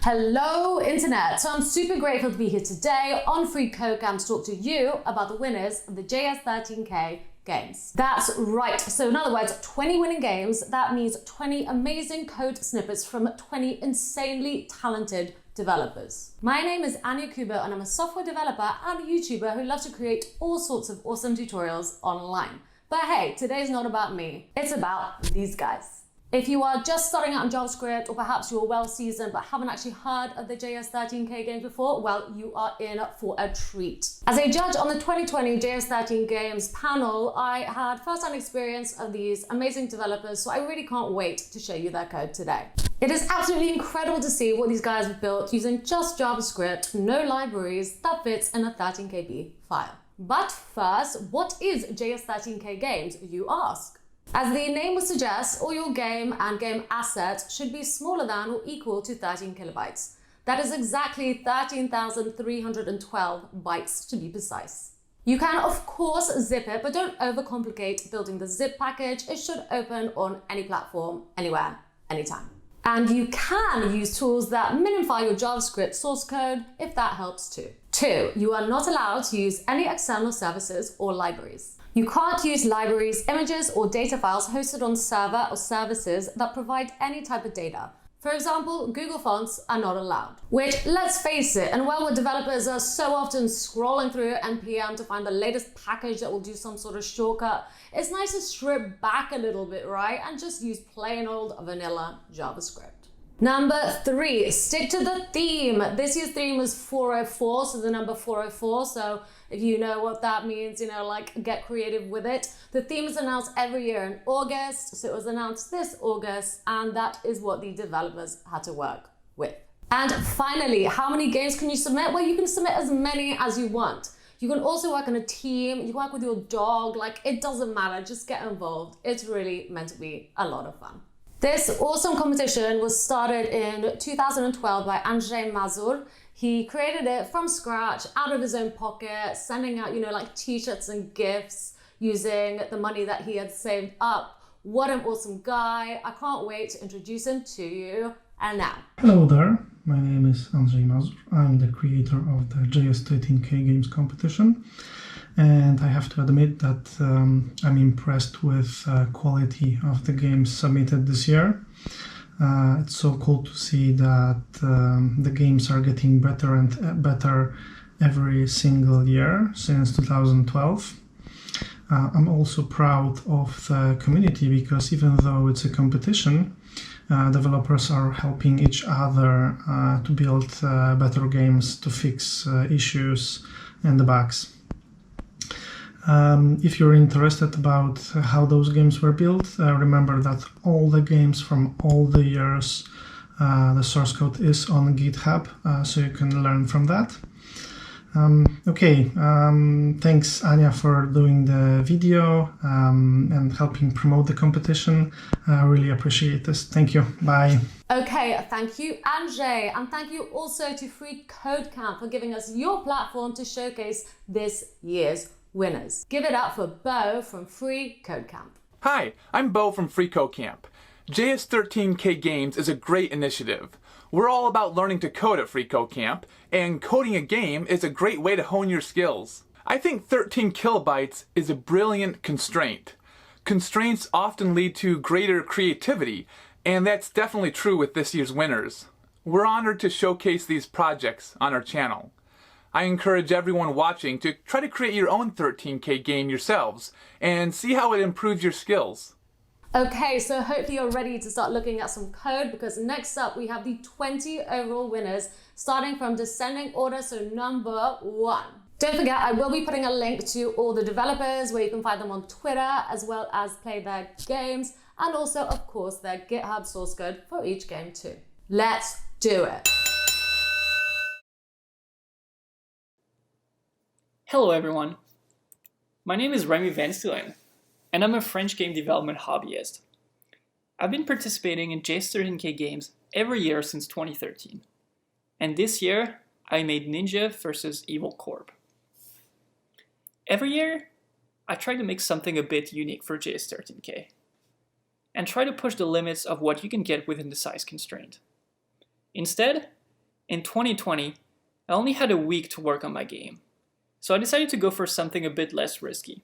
Hello Internet! So I'm super grateful to be here today on Free Code Camp to talk to you about the winners of the Js13k games. That's right, so in other words, 20 winning games, that means 20 amazing code snippets from 20 insanely talented developers. My name is Ania Kubow and I'm a software developer and YouTuber who loves to create all sorts of awesome tutorials online. But hey, today's not about me, it's about these guys. If you are just starting out in JavaScript, or perhaps you're well seasoned but haven't actually heard of the Js13k games before, well, you are in for a treat. As a judge on the 2020 Js13 Games panel, I had first-hand experience of these amazing developers, so I really can't wait to show you their code today. It is absolutely incredible to see what these guys have built using just JavaScript, no libraries, that fits in a 13kb file. But first, what is Js13k Games, you ask? As the name would suggest, all your game and game assets should be smaller than or equal to 13 kilobytes. That is exactly 13,312 bytes to be precise. You can of course zip it, but don't overcomplicate building the zip package. It should open on any platform, anywhere, anytime. And you can use tools that minify your JavaScript source code if that helps too. 2, you are not allowed to use any external services or libraries. You can't use libraries, images, or data files hosted on server or services that provide any type of data. For example, Google fonts are not allowed. Which, let's face it, and while developers are so often scrolling through NPM to find the latest package that will do some sort of shortcut, it's nice to strip back a little bit, right? And just use plain old vanilla JavaScript. Number 3, stick to the theme. This year's theme was 404, so the number 404. So if you know what that means, like get creative with it. The theme is announced every year in August, so it was announced this August, and that is what the developers had to work with. And finally, how many games can you submit? Well, you can submit as many as you want. You can also work on a team, you can work with your dog, like it doesn't matter, just get involved. It's really meant to be a lot of fun. This awesome competition was started in 2012 by Andzej Mazur. He created it from scratch, out of his own pocket, sending out, like t-shirts and gifts using the money that he had saved up. What an awesome guy. I can't wait to introduce him to you. And now. Hello there, my name is Andzej Mazur. I'm the creator of the Js13k Games competition. And I have to admit that I'm impressed with the quality of the games submitted this year. It's so cool to see that the games are getting better and better every single year since 2012. I'm also proud of the community because even though it's a competition, developers are helping each other to build better games, to fix issues and the bugs. If you're interested about how those games were built, remember that all the games from all the years, the source code is on GitHub, so you can learn from that. Thanks Ania for doing the video and helping promote the competition. I really appreciate this. Thank you. Bye. Okay, thank you Andzej, and thank you also to Free Code Camp for giving us your platform to showcase this year's winners. Give it up for Beau from Free Code Camp. Hi, I'm Beau from Free Code Camp. Js13k Games is a great initiative. We're all about learning to code at Free Code Camp, and coding a game is a great way to hone your skills. I think 13 kilobytes is a brilliant constraint. Constraints often lead to greater creativity, and that's definitely true with this year's winners. We're honored to showcase these projects on our channel. I encourage everyone watching to try to create your own 13k game yourselves and see how it improves your skills. Okay, so hopefully you're ready to start looking at some code, because next up we have the 20 overall winners starting from descending order, so number 1. Don't forget, I will be putting a link to all the developers where you can find them on Twitter, as well as play their games, and also of course their GitHub source code for each game too. Let's do it. Hello everyone, my name is Rémi Vansteelandt, and I'm a French game development hobbyist. I've been participating in Js13k Games every year since 2013, and this year I made Ninja vs. EVILCORP. Every year, I try to make something a bit unique for Js13k, and try to push the limits of what you can get within the size constraint. Instead, in 2020, I only had a week to work on my game, so I decided to go for something a bit less risky.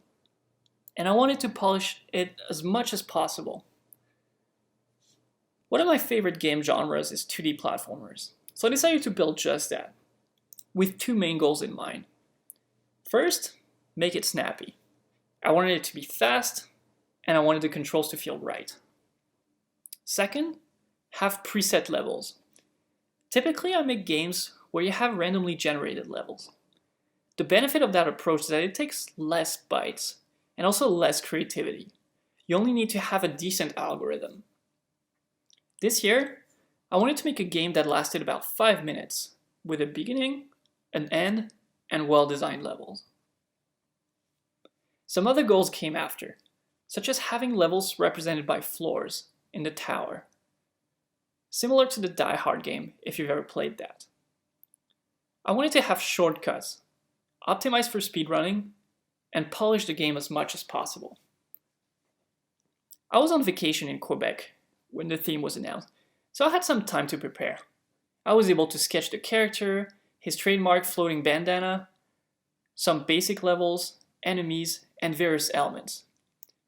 And I wanted to polish it as much as possible. One of my favorite game genres is 2D platformers, so I decided to build just that, with two main goals in mind. First, make it snappy. I wanted it to be fast, and I wanted the controls to feel right. Second, have preset levels. Typically, I make games where you have randomly generated levels. The benefit of that approach is that it takes less bytes, and also less creativity. You only need to have a decent algorithm. This year, I wanted to make a game that lasted about 5 minutes, with a beginning, an end, and well-designed levels. Some other goals came after, such as having levels represented by floors in the tower, similar to the Die Hard game if you've ever played that. I wanted to have shortcuts, optimized for speedrunning, and polish the game as much as possible. I was on vacation in Quebec when the theme was announced, so I had some time to prepare. I was able to sketch the character, his trademark floating bandana, some basic levels, enemies, and various elements.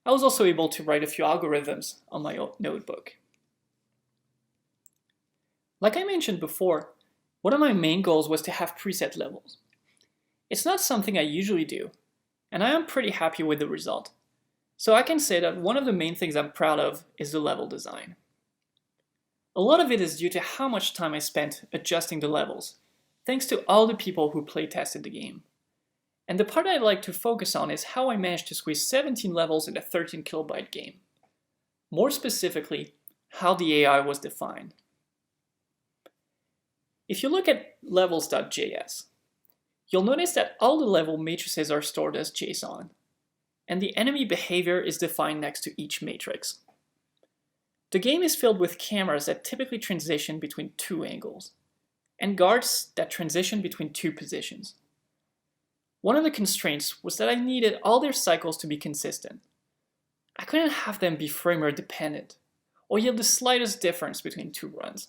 I was also able to write a few algorithms on my notebook. Like I mentioned before, one of my main goals was to have preset levels. It's not something I usually do, and I am pretty happy with the result. So I can say that one of the main things I'm proud of is the level design. A lot of it is due to how much time I spent adjusting the levels, thanks to all the people who playtested the game. And the part I'd like to focus on is how I managed to squeeze 17 levels in a 13 kilobyte game. More specifically, how the AI was defined. If you look at levels.js, you'll notice that all the level matrices are stored as JSON, and the enemy behavior is defined next to each matrix. The game is filled with cameras that typically transition between two angles, and guards that transition between two positions. One of the constraints was that I needed all their cycles to be consistent. I couldn't have them be framer dependent, or yield the slightest difference between two runs.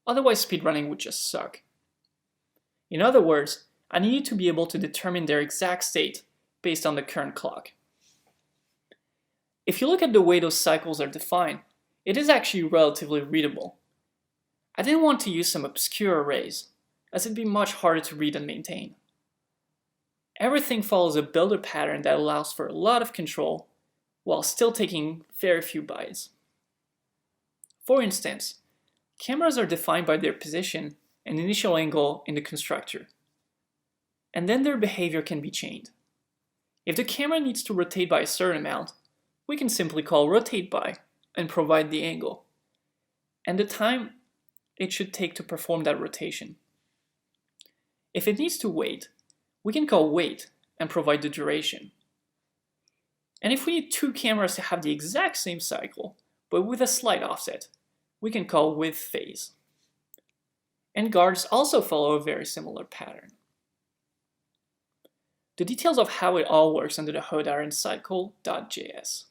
Otherwise speedrunning would just suck. In other words, I needed to be able to determine their exact state based on the current clock. If you look at the way those cycles are defined, it is actually relatively readable. I didn't want to use some obscure arrays, as it'd be much harder to read and maintain. Everything follows a builder pattern that allows for a lot of control, while still taking very few bytes. For instance, cameras are defined by their position and initial angle in the constructor, and then their behavior can be chained. If the camera needs to rotate by a certain amount, we can simply call rotateBy and provide the angle, and the time it should take to perform that rotation. If it needs to wait, we can call wait and provide the duration. And if we need two cameras to have the exact same cycle, but with a slight offset, we can call with phase. And guards also follow a very similar pattern. The details of how it all works under the hood are in cycle.js.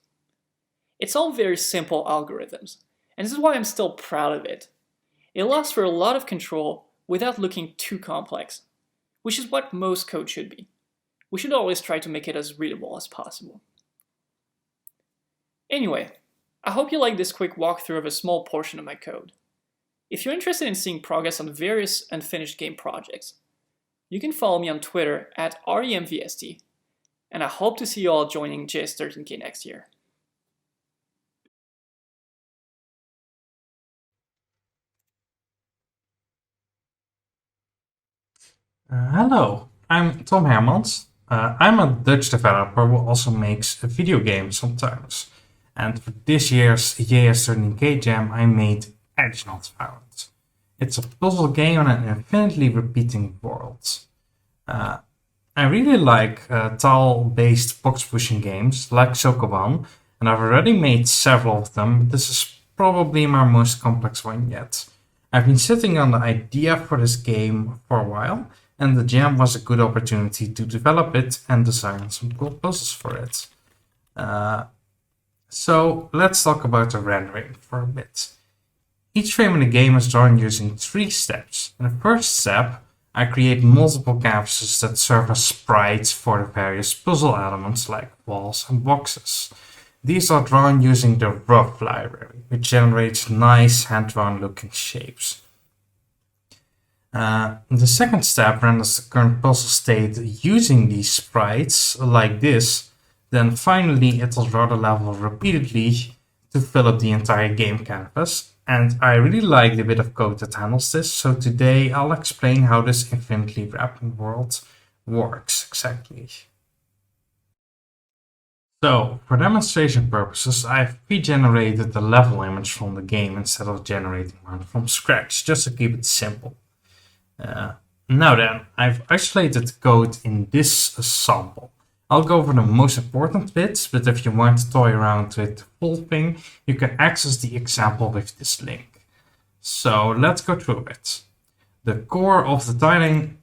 It's all very simple algorithms, and this is why I'm still proud of it. It allows for a lot of control without looking too complex, which is what most code should be. We should always try to make it as readable as possible. Anyway, I hope you like this quick walkthrough of a small portion of my code. If you're interested in seeing progress on various unfinished game projects, you can follow me on Twitter at REMVST, and I hope to see you all joining Js13k next year. Hello, I'm Tom Hermans. I'm a Dutch developer who also makes video games sometimes. And for this year's Js13k Jam, I made Edge Not Found. It's a puzzle game on an infinitely repeating world. I really like tile-based box-pushing games like Sokoban, and I've already made several of them, but this is probably my most complex one yet. I've been sitting on the idea for this game for a while, and the jam was a good opportunity to develop it and design some cool puzzles for it. So let's talk about the rendering for a bit. Each frame in the game is drawn using 3 steps. In the first step, I create multiple canvases that serve as sprites for the various puzzle elements like walls and boxes. These are drawn using the rough library, which generates nice hand-drawn looking shapes. The second step renders the current puzzle state using these sprites like this. Then finally it will draw the level repeatedly to fill up the entire game canvas. And I really like the bit of code that handles this, so today I'll explain how this infinitely wrapping world works exactly. So, for demonstration purposes, I've pre-generated the level image from the game instead of generating one from scratch, just to keep it simple. Now then, I've isolated the code in this sample. I'll go over the most important bits, but if you want to toy around with the full thing, you can access the example with this link. So let's go through it. The core of the tiling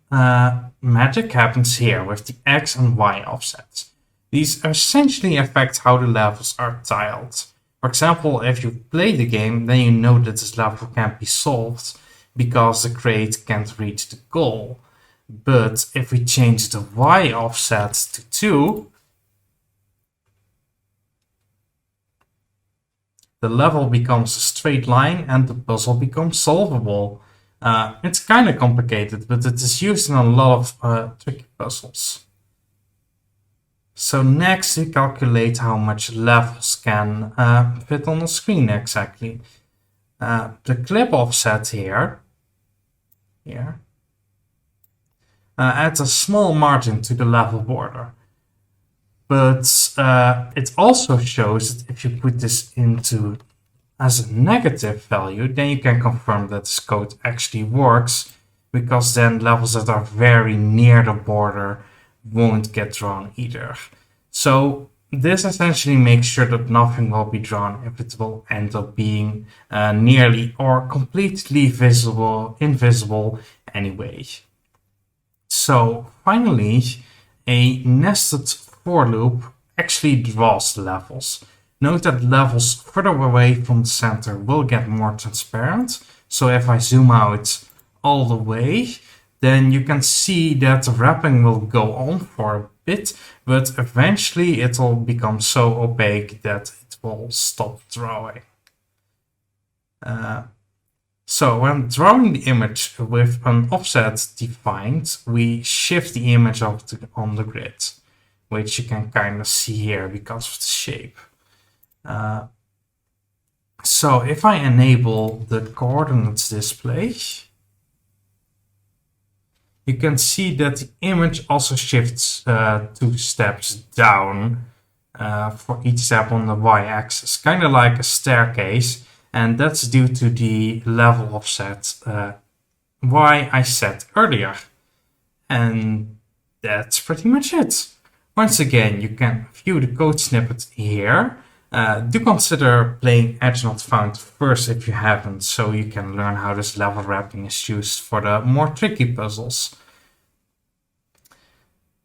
magic happens here with the X and Y offsets. These essentially affect how the levels are tiled. For example, if you play the game, then you know that this level can't be solved because the crate can't reach the goal. But if we change the Y offset to 2, the level becomes a straight line and the puzzle becomes solvable. It's kind of complicated, but it is used in a lot of tricky puzzles. So next we calculate how much levels can fit on the screen exactly. The clip offset here adds a small margin to the level border. But it also shows that if you put this into as a negative value, then you can confirm that this code actually works, because then levels that are very near the border won't get drawn either. So this essentially makes sure that nothing will be drawn if it will end up being nearly or completely invisible anyway. So finally, a nested for loop actually draws the levels. Note that levels further away from the center will get more transparent. So if I zoom out all the way, then you can see that the wrapping will go on for a bit, but eventually it will become so opaque that it will stop drawing. So when drawing the image with an offset defined, we shift the image on the grid, which you can kind of see here because of the shape. So if I enable the coordinates display, you can see that the image also shifts 2 steps down for each step on the y-axis, kind of like a staircase. And that's due to the level offset Y I set earlier. And that's pretty much it. Once again, you can view the code snippet here. Do consider playing Edge Not Found first if you haven't, so you can learn how this level wrapping is used for the more tricky puzzles.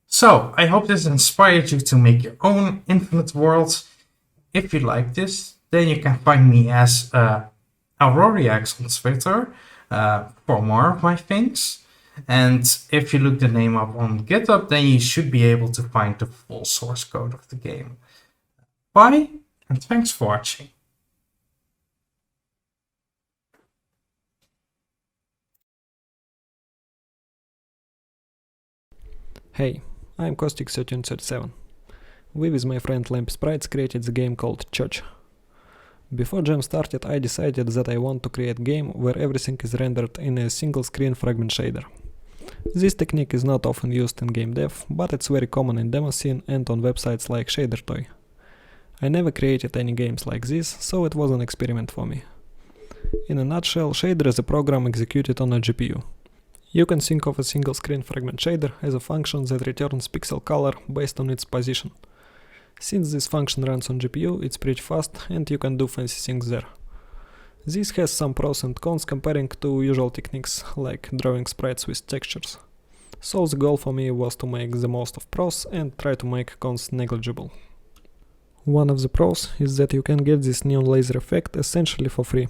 So, I hope this inspired you to make your own infinite world. If you like this, then you can find me as Auroriax on Twitter for more of my things. And if you look the name up on GitHub, then you should be able to find the full source code of the game. Bye, and thanks for watching. Hey, I'm Caustic1337. We with my friend lampysprites created the game called CHOCH. Before Jam started, I decided that I want to create a game where everything is rendered in a single screen fragment shader. This technique is not often used in game dev, but it's very common in demo scene and on websites like ShaderToy. I never created any games like this, so it was an experiment for me. In a nutshell, shader is a program executed on a GPU. You can think of a single screen fragment shader as a function that returns pixel color based on its position. Since this function runs on GPU, it's pretty fast and you can do fancy things there. This has some pros and cons comparing to usual techniques like drawing sprites with textures. So the goal for me was to make the most of pros and try to make cons negligible. One of the pros is that you can get this neon laser effect essentially for free.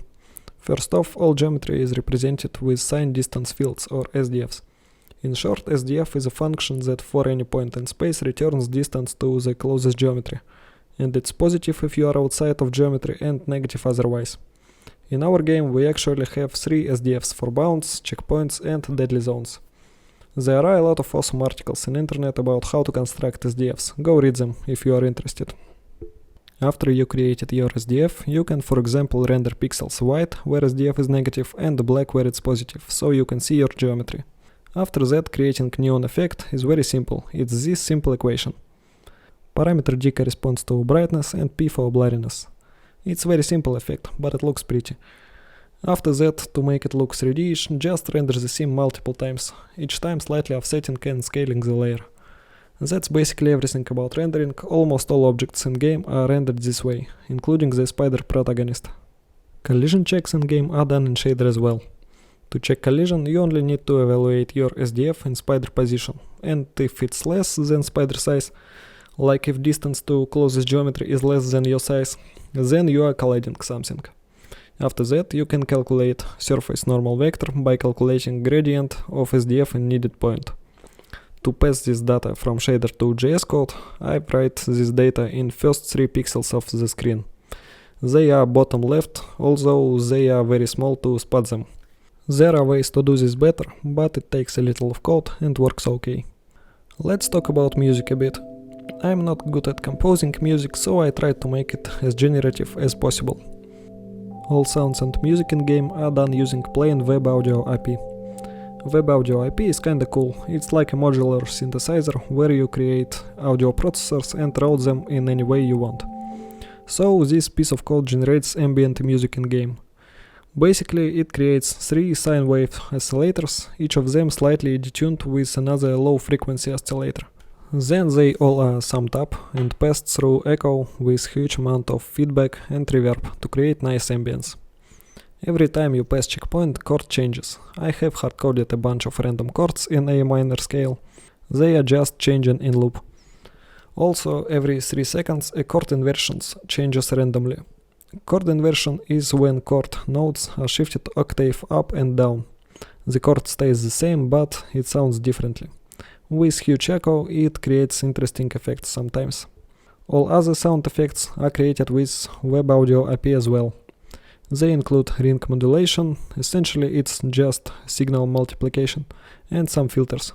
First off, all geometry is represented with sign distance fields or SDFs. In short, SDF is a function that for any point in space returns distance to the closest geometry, and it's positive if you are outside of geometry and negative otherwise. In our game we actually have 3 SDFs for bounds, checkpoints and deadly zones. There are a lot of awesome articles on internet about how to construct SDFs. Go read them if you are interested. After you created your SDF, you can for example render pixels white where SDF is negative and black where it's positive, so you can see your geometry. After that, creating neon effect is very simple. It's this simple equation. Parameter D corresponds to brightness and P for blurriness. It's very simple effect, but it looks pretty. After that, to make it look 3D-ish, just render the scene multiple times, each time slightly offsetting and scaling the layer. That's basically everything about rendering. Almost all objects in game are rendered this way, including the spider protagonist. Collision checks in game are done in shader as well. To check collision, you only need to evaluate your SDF in spider position, and if it's less than spider size, like if distance to closest geometry is less than your size, then you are colliding something. After that, you can calculate surface normal vector by calculating gradient of SDF in needed point. To pass this data from shader to JS code, I write this data in first 3 pixels of the screen. They are bottom left, although they are very small to spot them. There are ways to do this better, but it takes a little of code and works okay. Let's talk about music a bit. I'm not good at composing music, so I tried to make it as generative as possible. All sounds and music in game are done using plain Web Audio IP. Web Audio IP is kinda cool. It's like a modular synthesizer where you create audio processors and route them in any way you want. So this piece of code generates ambient music in game. Basically, it creates 3 sine wave oscillators, each of them slightly detuned with another low frequency oscillator. Then they all are summed up and passed through echo with huge amount of feedback and reverb to create nice ambience. Every time you pass checkpoint, chord changes. I have hard-coded a bunch of random chords in A minor scale. They are just changing in loop. Also, every 3 seconds a chord inversion changes randomly. Chord inversion is when chord notes are shifted octave up and down. The chord stays the same, but it sounds differently. With huge echo, it creates interesting effects sometimes. All other sound effects are created with Web Audio IP as well. They include ring modulation, essentially it's just signal multiplication, and some filters.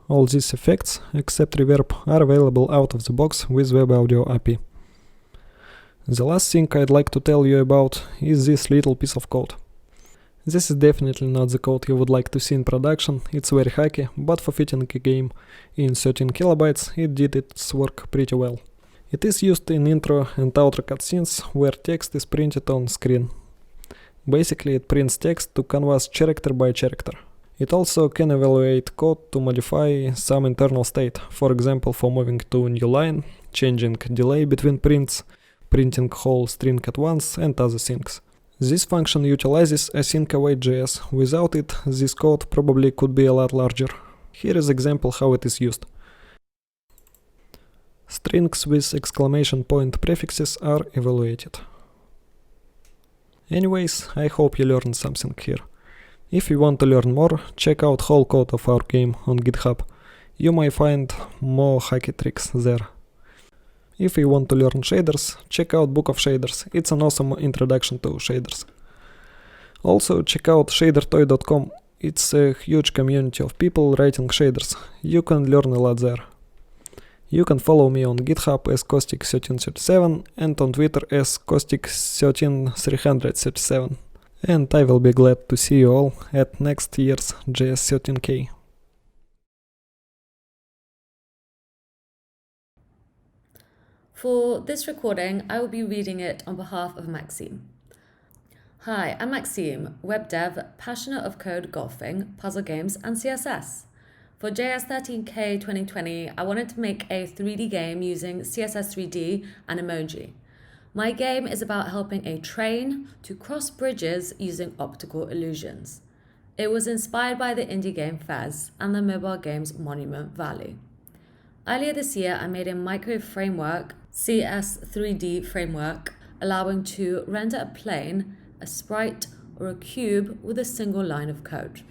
All these effects, except reverb, are available out of the box with Web Audio IP. The last thing I'd like to tell you about is this little piece of code. This is definitely not the code you would like to see in production, it's very hacky, but for fitting a game in 13 kilobytes, it did its work pretty well. It is used in intro and outro cutscenes where text is printed on screen. Basically, it prints text to canvas character by character. It also can evaluate code to modify some internal state, for example for moving to a new line, changing delay between prints, printing whole string at once, and other things. This function utilizes async await JS. Without it, this code probably could be a lot larger. Here is example how it is used. Strings with exclamation point prefixes are evaluated. Anyways, I hope you learned something here. If you want to learn more, check out whole code of our game on GitHub. You might find more hacky tricks there. If you want to learn shaders, check out Book of Shaders. It's an awesome introduction to shaders. Also check out shadertoy.com. It's a huge community of people writing shaders. You can learn a lot there. You can follow me on GitHub as Caustic1337 and on Twitter as Caustic13337. And I will be glad to see you all at next year's Js13k. For this recording, I will be reading it on behalf of Maxime. Hi, I'm Maxime, web dev, passionate of code, golfing, puzzle games, and CSS. For Js13k 2020, I wanted to make a 3D game using CSS 3D and emoji. My game is about helping a train to cross bridges using optical illusions. It was inspired by the indie game Fez and the mobile games Monument Valley. Earlier this year, I made a micro framework, CS3D framework, allowing to render a plane, a sprite, or a cube with a single line of code.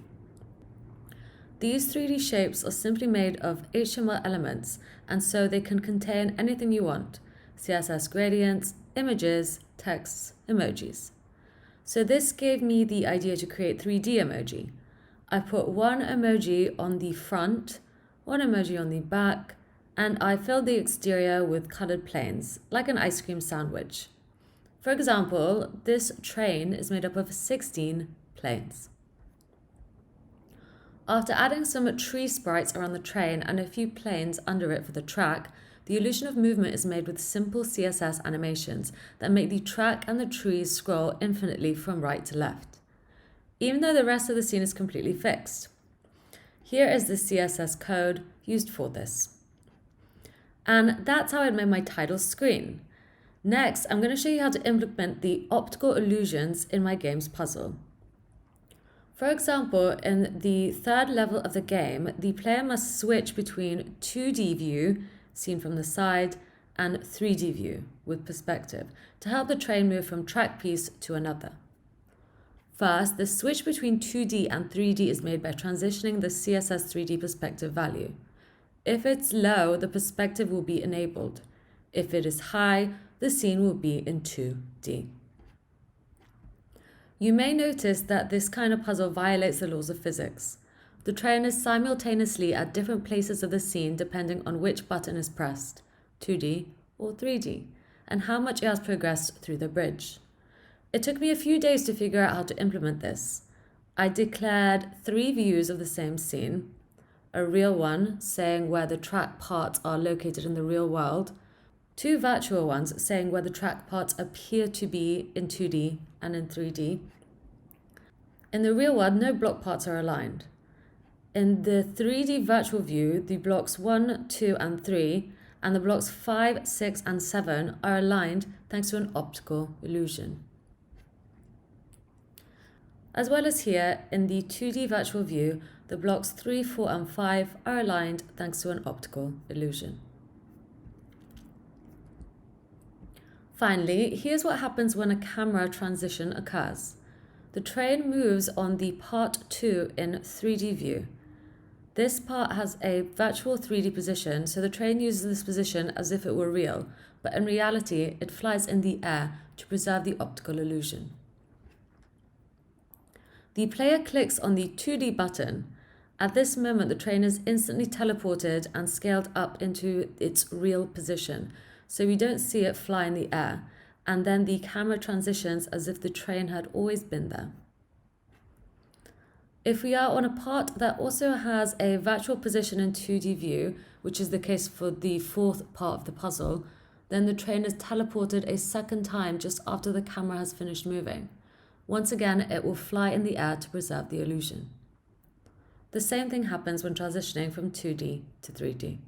These 3D shapes are simply made of HTML elements, and so they can contain anything you want: CSS gradients, images, texts, emojis. So this gave me the idea to create 3D emoji. I put one emoji on the front, one emoji on the back, and I filled the exterior with colored planes, like an ice cream sandwich. For example, this train is made up of 16 planes. After adding some tree sprites around the train and a few planes under it for the track, the illusion of movement is made with simple CSS animations that make the track and the trees scroll infinitely from right to left, even though the rest of the scene is completely fixed. Here is the CSS code used for this. And that's how I made my title screen. Next, I'm going to show you how to implement the optical illusions in my game's puzzle. For example, in the third level of the game, the player must switch between 2D view, seen from the side, and 3D view, with perspective, to help the train move from track piece to another. First, the switch between 2D and 3D is made by transitioning the CSS 3D perspective value. If it's low, the perspective will be enabled. If it is high, the scene will be in 2D. You may notice that this kind of puzzle violates the laws of physics. The train is simultaneously at different places of the scene depending on which button is pressed, 2D or 3D, and how much it has progressed through the bridge. It took me a few days to figure out how to implement this. I declared 3 views of the same scene: a real one saying where the track parts are located in the real world, 2 virtual ones saying where the track parts appear to be in 2D and in 3D. In the real world, no block parts are aligned. In the 3D virtual view, the blocks 1, 2, and 3, and the blocks 5, 6, and 7 are aligned thanks to an optical illusion. As well as here, in the 2D virtual view, the blocks 3, 4, and 5 are aligned thanks to an optical illusion. Finally, here's what happens when a camera transition occurs. The train moves on the part 2 in 3D view. This part has a virtual 3D position, so the train uses this position as if it were real, but in reality, it flies in the air to preserve the optical illusion. The player clicks on the 2D button. At this moment, the train is instantly teleported and scaled up into its real position, so we don't see it fly in the air, and then the camera transitions as if the train had always been there. If we are on a part that also has a virtual position in 2D view, which is the case for the 4th part of the puzzle, then the train is teleported a second time just after the camera has finished moving. Once again, it will fly in the air to preserve the illusion. The same thing happens when transitioning from 2D to 3D.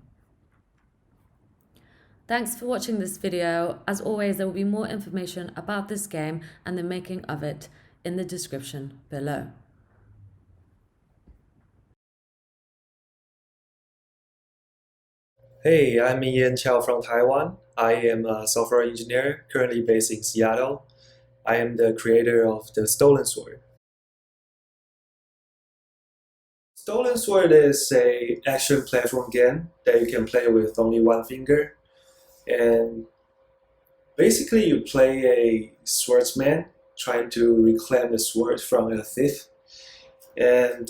Thanks for watching this video. As always, there will be more information about this game and the making of it in the description below. Hey, I'm Ian Chiao from Taiwan. I am a software engineer currently based in Seattle. I am the creator of the Stolen Sword. Stolen Sword is an action platform game that you can play with only one finger. And basically you play a swordsman trying to reclaim the sword from a thief. And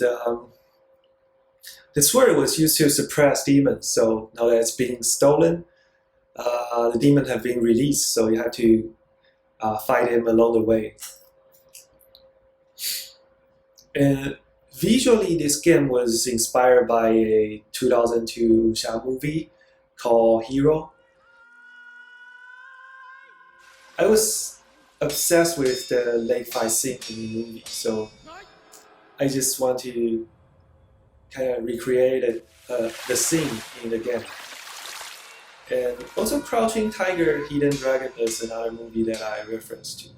the sword was used to suppress demons, so now that it's being stolen, the demons have been released, so you have to fight him along the way. And visually, this game was inspired by a 2002 Xia movie called Hero. I was obsessed with the lake fight scene in the movie, so I just want to kind of recreate the scene in the game. And also Crouching Tiger, Hidden Dragon is another movie that I referenced to.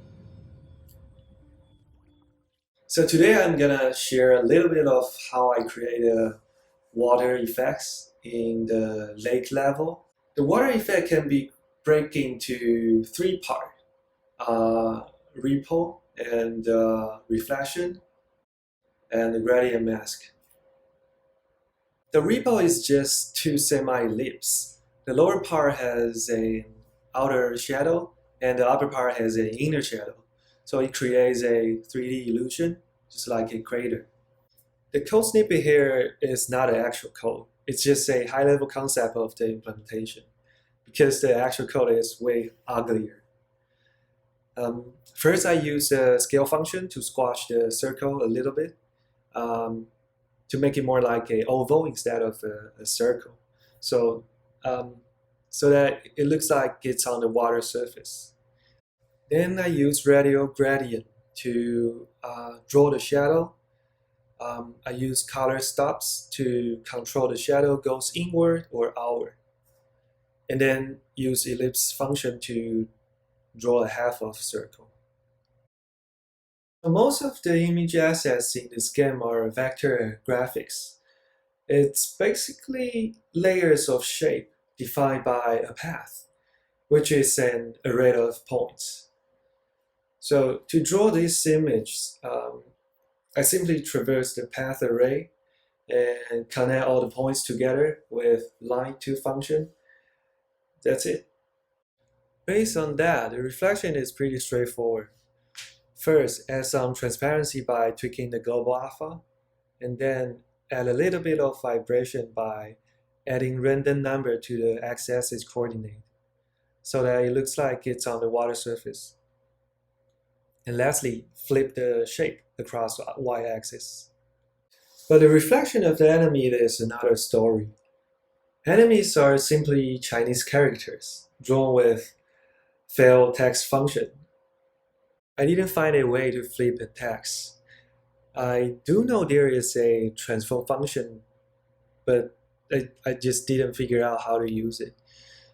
So today I'm gonna share a little bit of how I create water effects in the lake level. The water effect can be break into 3 parts: ripple, and reflection, and the gradient mask. The repo is just two semi-ellipses. The lower part has an outer shadow, and the upper part has an inner shadow. So it creates a 3D illusion, just like a crater. The code snippet here is not an actual code. It's just a high-level concept of the implementation, because the actual code is way uglier. First, I use a scale function to squash the circle a little bit, to make it more like an oval instead of a circle. So that it looks like it's on the water surface. Then I use radial gradient to draw the shadow. I use color stops to control the shadow goes inward or outward. And then use ellipse function to draw a half of circle. Most of the image assets in this game are vector graphics. It's basically layers of shape defined by a path, which is an array of points. So to draw this image, I simply traverse the path array and connect all the points together with line2 function. That's it. Based on that, the reflection is pretty straightforward. First, add some transparency by tweaking the global alpha, and then add a little bit of vibration by adding random number to the x-axis coordinate, so that it looks like it's on the water surface. And lastly, flip the shape across the y-axis. But the reflection of the enemy is another story. Enemies are simply Chinese characters, drawn with failed text function. I didn't find a way to flip the text. I do know there is a transform function, but I just didn't figure out how to use it.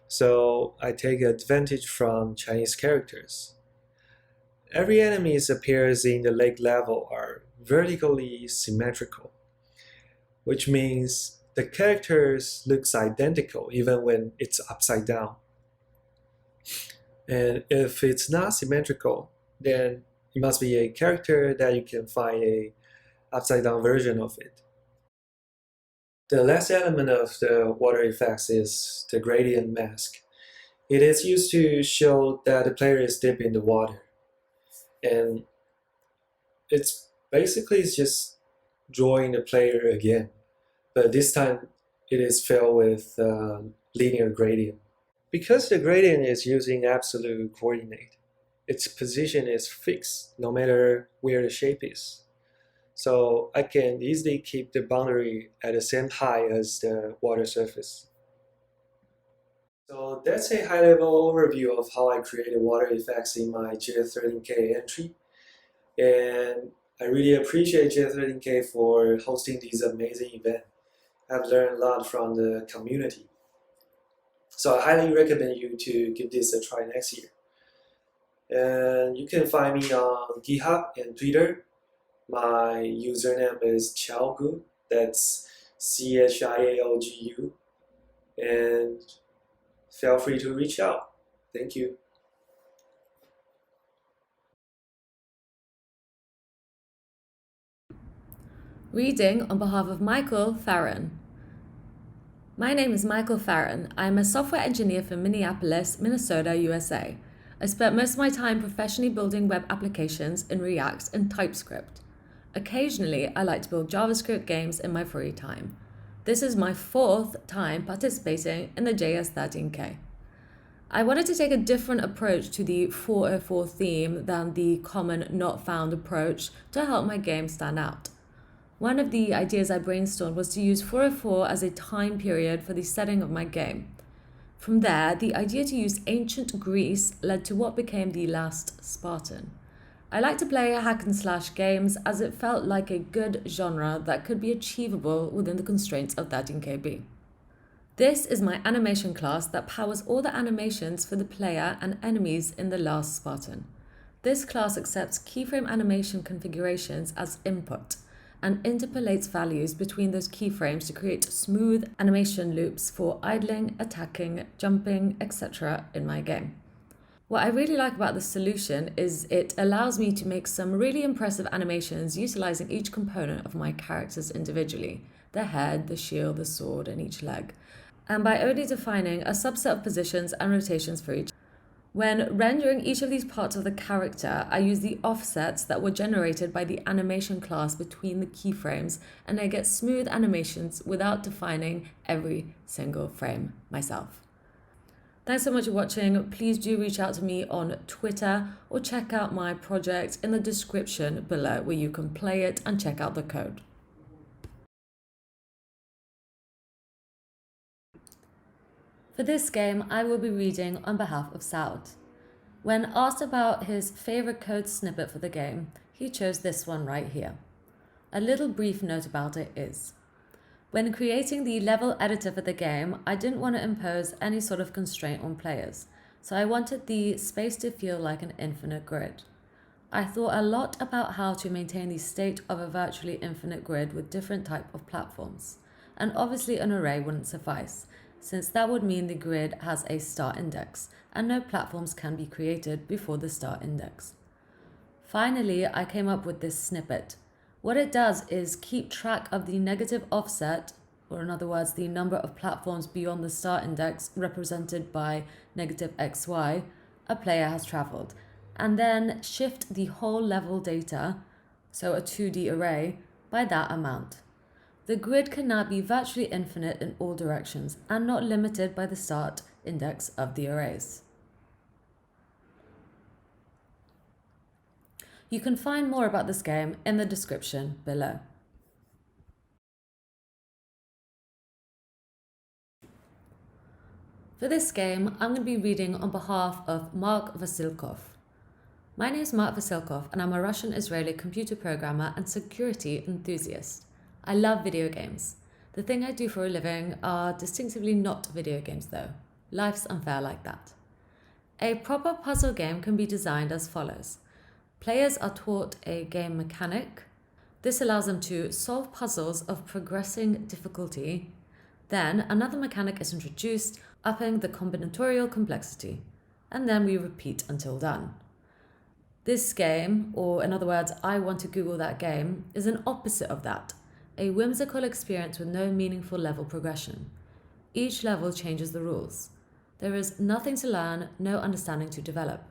So I take advantage from Chinese characters. Every enemy's appears in the lake level are vertically symmetrical, which means the characters looks identical even when it's upside down. And if it's not symmetrical, then it must be a character that you can find a upside down version of it. The last element of the water effects is the gradient mask. It is used to show that the player is deep in the water. And it's basically just drawing the player again, but this time it is filled with linear gradient. Because the gradient is using absolute coordinate, its position is fixed no matter where the shape is. So I can easily keep the boundary at the same height as the water surface. So that's a high-level overview of how I created water effects in my Js13k entry. And I really appreciate Js13k for hosting this amazing event. I've learned a lot from the community. So I highly recommend you to give this a try next year. And you can find me on GitHub and Twitter. My username is Chiaogu, that's CHIAOGU. And feel free to reach out. Thank you. Reading on behalf of Michael Ferron. My name is Michael Ferron. I'm a software engineer for Minneapolis, Minnesota, USA. I spent most of my time professionally building web applications in React and TypeScript. Occasionally, I like to build JavaScript games in my free time. This is my 4th time participating in the Js13k. I wanted to take a different approach to the 404 theme than the common not found approach to help my game stand out. One of the ideas I brainstormed was to use 404 as a time period for the setting of my game. From there, the idea to use ancient Greece led to what became the last Spartan. I like to play hack and slash games as it felt like a good genre that could be achievable within the constraints of 13KB. This is my animation class that powers all the animations for the player and enemies in the last Spartan. This class accepts keyframe animation configurations as input and interpolates values between those keyframes to create smooth animation loops for idling, attacking, jumping, etc. in my game. What I really like about this solution is it allows me to make some really impressive animations utilizing each component of my characters individually, the head, the shield, the sword, and each leg, and by only defining a subset of positions and rotations for each. When rendering each of these parts of the character, I use the offsets that were generated by the animation class between the keyframes, and I get smooth animations without defining every single frame myself. Thanks so much for watching. Please do reach out to me on Twitter or check out my project in the description below where you can play it and check out the code. For this game, I will be reading on behalf of Saud. When asked about his favorite code snippet for the game, he chose this one right here. A little brief note about it is, when creating the level editor for the game, I didn't want to impose any sort of constraint on players, so I wanted the space to feel like an infinite grid. I thought a lot about how to maintain the state of a virtually infinite grid with different type of platforms, and obviously an array wouldn't suffice, since that would mean the grid has a start index, and no platforms can be created before the start index. Finally, I came up with this snippet. What it does is keep track of the negative offset, or in other words, the number of platforms beyond the start index represented by negative xy a player has traveled, and then shift the whole level data, so a 2D array, by that amount. The grid can now be virtually infinite in all directions and not limited by the start index of the arrays. You can find more about this game in the description below. For this game, I'm going to be reading on behalf of Mark Vasilkov. My name is Mark Vasilkov and I'm a Russian-Israeli computer programmer and security enthusiast. I love video games. The thing I do for a living are distinctively not video games though. Life's unfair like that. A proper puzzle game can be designed as follows. Players are taught a game mechanic. This allows them to solve puzzles of progressing difficulty. Then another mechanic is introduced, upping the combinatorial complexity. And then we repeat until done. This game, or in other words, I want to Google that game, is an opposite of that. A whimsical experience with no meaningful level progression. Each level changes the rules. There is nothing to learn, no understanding to develop.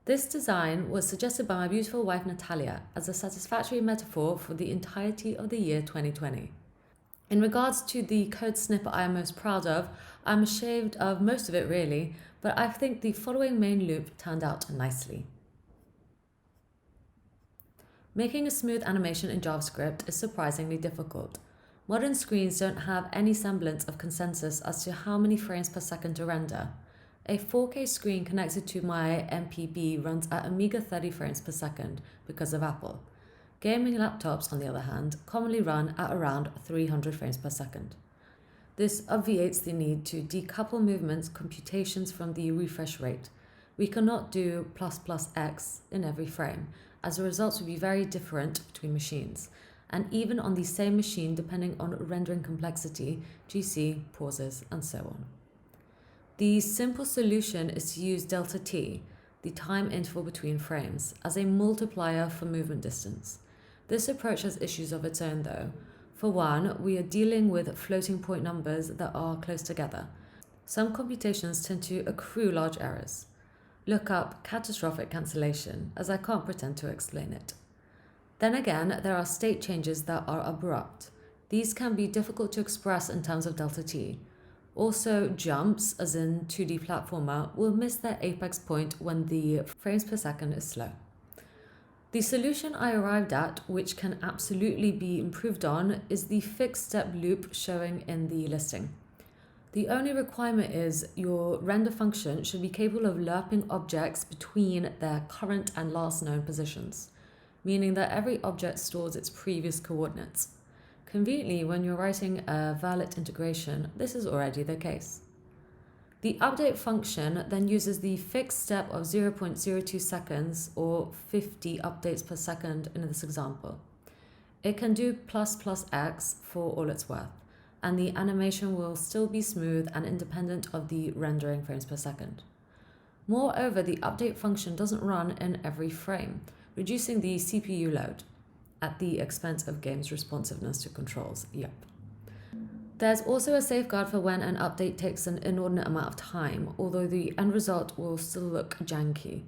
This design was suggested by my beautiful wife Natalia as a satisfactory metaphor for the entirety of the year 2020. In regards to the code snippet I am most proud of, I'm ashamed of most of it really, but I think the following main loop turned out nicely. Making a smooth animation in JavaScript is surprisingly difficult. Modern screens don't have any semblance of consensus as to how many frames per second to render. A 4K screen connected to my MPB runs at a meager 30 frames per second because of Apple. Gaming laptops, on the other hand, commonly run at around 300 frames per second. This obviates the need to decouple movements computations from the refresh rate. We cannot do ++x in every frame, as the results would be very different between machines, and even on the same machine depending on rendering complexity, GC, pauses, and so on. The simple solution is to use delta t, the time interval between frames, as a multiplier for movement distance. This approach has issues of its own though. For one, we are dealing with floating point numbers that are close together. Some computations tend to accrue large errors. Look up catastrophic cancellation, as I can't pretend to explain it. Then again, there are state changes that are abrupt. These can be difficult to express in terms of delta t. Also, jumps, as in 2D platformer, will miss their apex point when the frames per second is slow. The solution I arrived at, which can absolutely be improved on, is the fixed step loop showing in the listing. The only requirement is your render function should be capable of lerping objects between their current and last known positions, meaning that every object stores its previous coordinates. Conveniently, when you're writing a valid integration, this is already the case. The update function then uses the fixed step of 0.02 seconds or 50 updates per second in this example. It can do ++x for all it's worth, and the animation will still be smooth and independent of the rendering frames per second. Moreover, the update function doesn't run in every frame, reducing the CPU load at the expense of game's responsiveness to controls. Yep. There's also a safeguard for when an update takes an inordinate amount of time, although the end result will still look janky.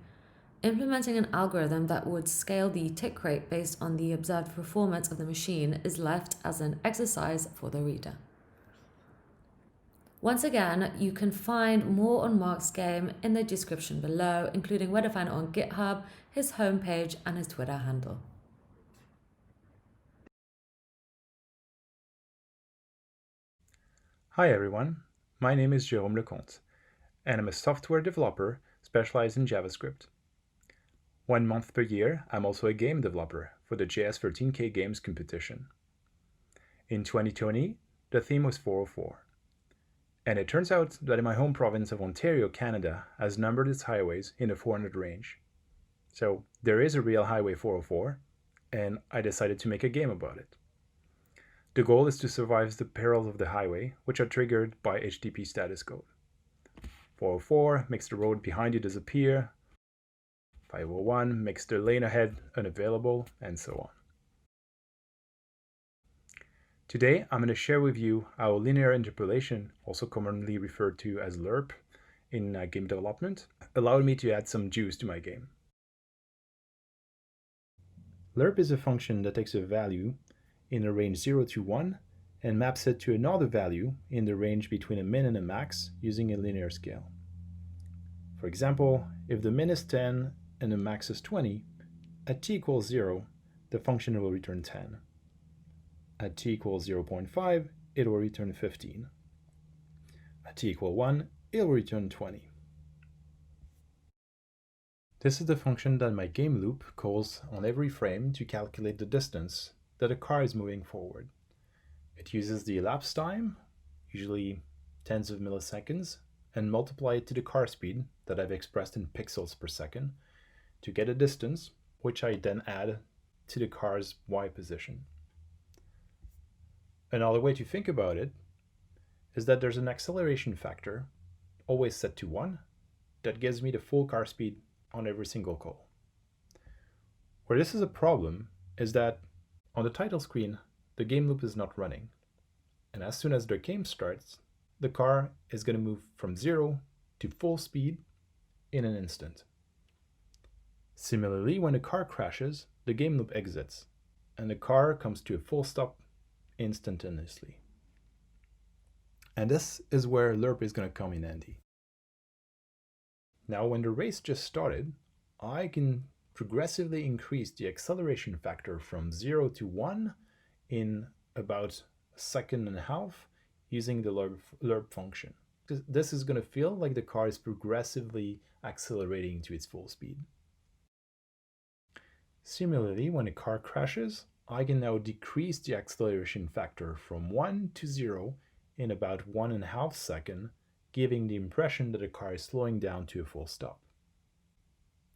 Implementing an algorithm that would scale the tick rate based on the observed performance of the machine is left as an exercise for the reader. Once again, you can find more on Mark's game in the description below, including where to find it on GitHub, his homepage, and his Twitter handle. Hi everyone, my name is Jerome Lecomte, and I'm a software developer specialized in JavaScript. 1 month per year, I'm also a game developer for the Js13kGames competition. In 2020, the theme was 404. And it turns out that in my home province of Ontario, Canada, has numbered its highways in the 400 range. So there is a real Highway 404, and I decided to make a game about it. The goal is to survive the perils of the highway, which are triggered by HTTP status code. 404 makes the road behind you disappear, 501 makes the lane ahead unavailable, and so on. Today, I'm going to share with you how linear interpolation, also commonly referred to as LERP in game development, allowed me to add some juice to my game. LERP is a function that takes a value in the range 0 to 1 and maps it to another value in the range between a min and a max using a linear scale. For example, if the min is 10 and the max is 20, at t equals 0, the function will return 10. At t equals 0.5, it will return 15. At t equals 1, it will return 20. This is the function that my game loop calls on every frame to calculate the distance that a car is moving forward. It uses the elapsed time, usually tens of milliseconds, and multiply it to the car speed that I've expressed in pixels per second to get a distance, which I then add to the car's y position. Another way to think about it is that there's an acceleration factor, always set to 1, that gives me the full car speed on every single call. Where this is a problem is that on the title screen, the game loop is not running. And as soon as the game starts, the car is going to move from 0 to full speed in an instant. Similarly, when a car crashes, the game loop exits, and the car comes to a full stop instantaneously. And this is where LERP is going to come in handy. Now, when the race just started, I can progressively increase the acceleration factor from 0 to 1 in about a second and a half using the LERP function. This is going to feel like the car is progressively accelerating to its full speed. Similarly, when a car crashes, I can now decrease the acceleration factor from 1 to 0 in about 1.5 seconds, giving the impression that the car is slowing down to a full stop.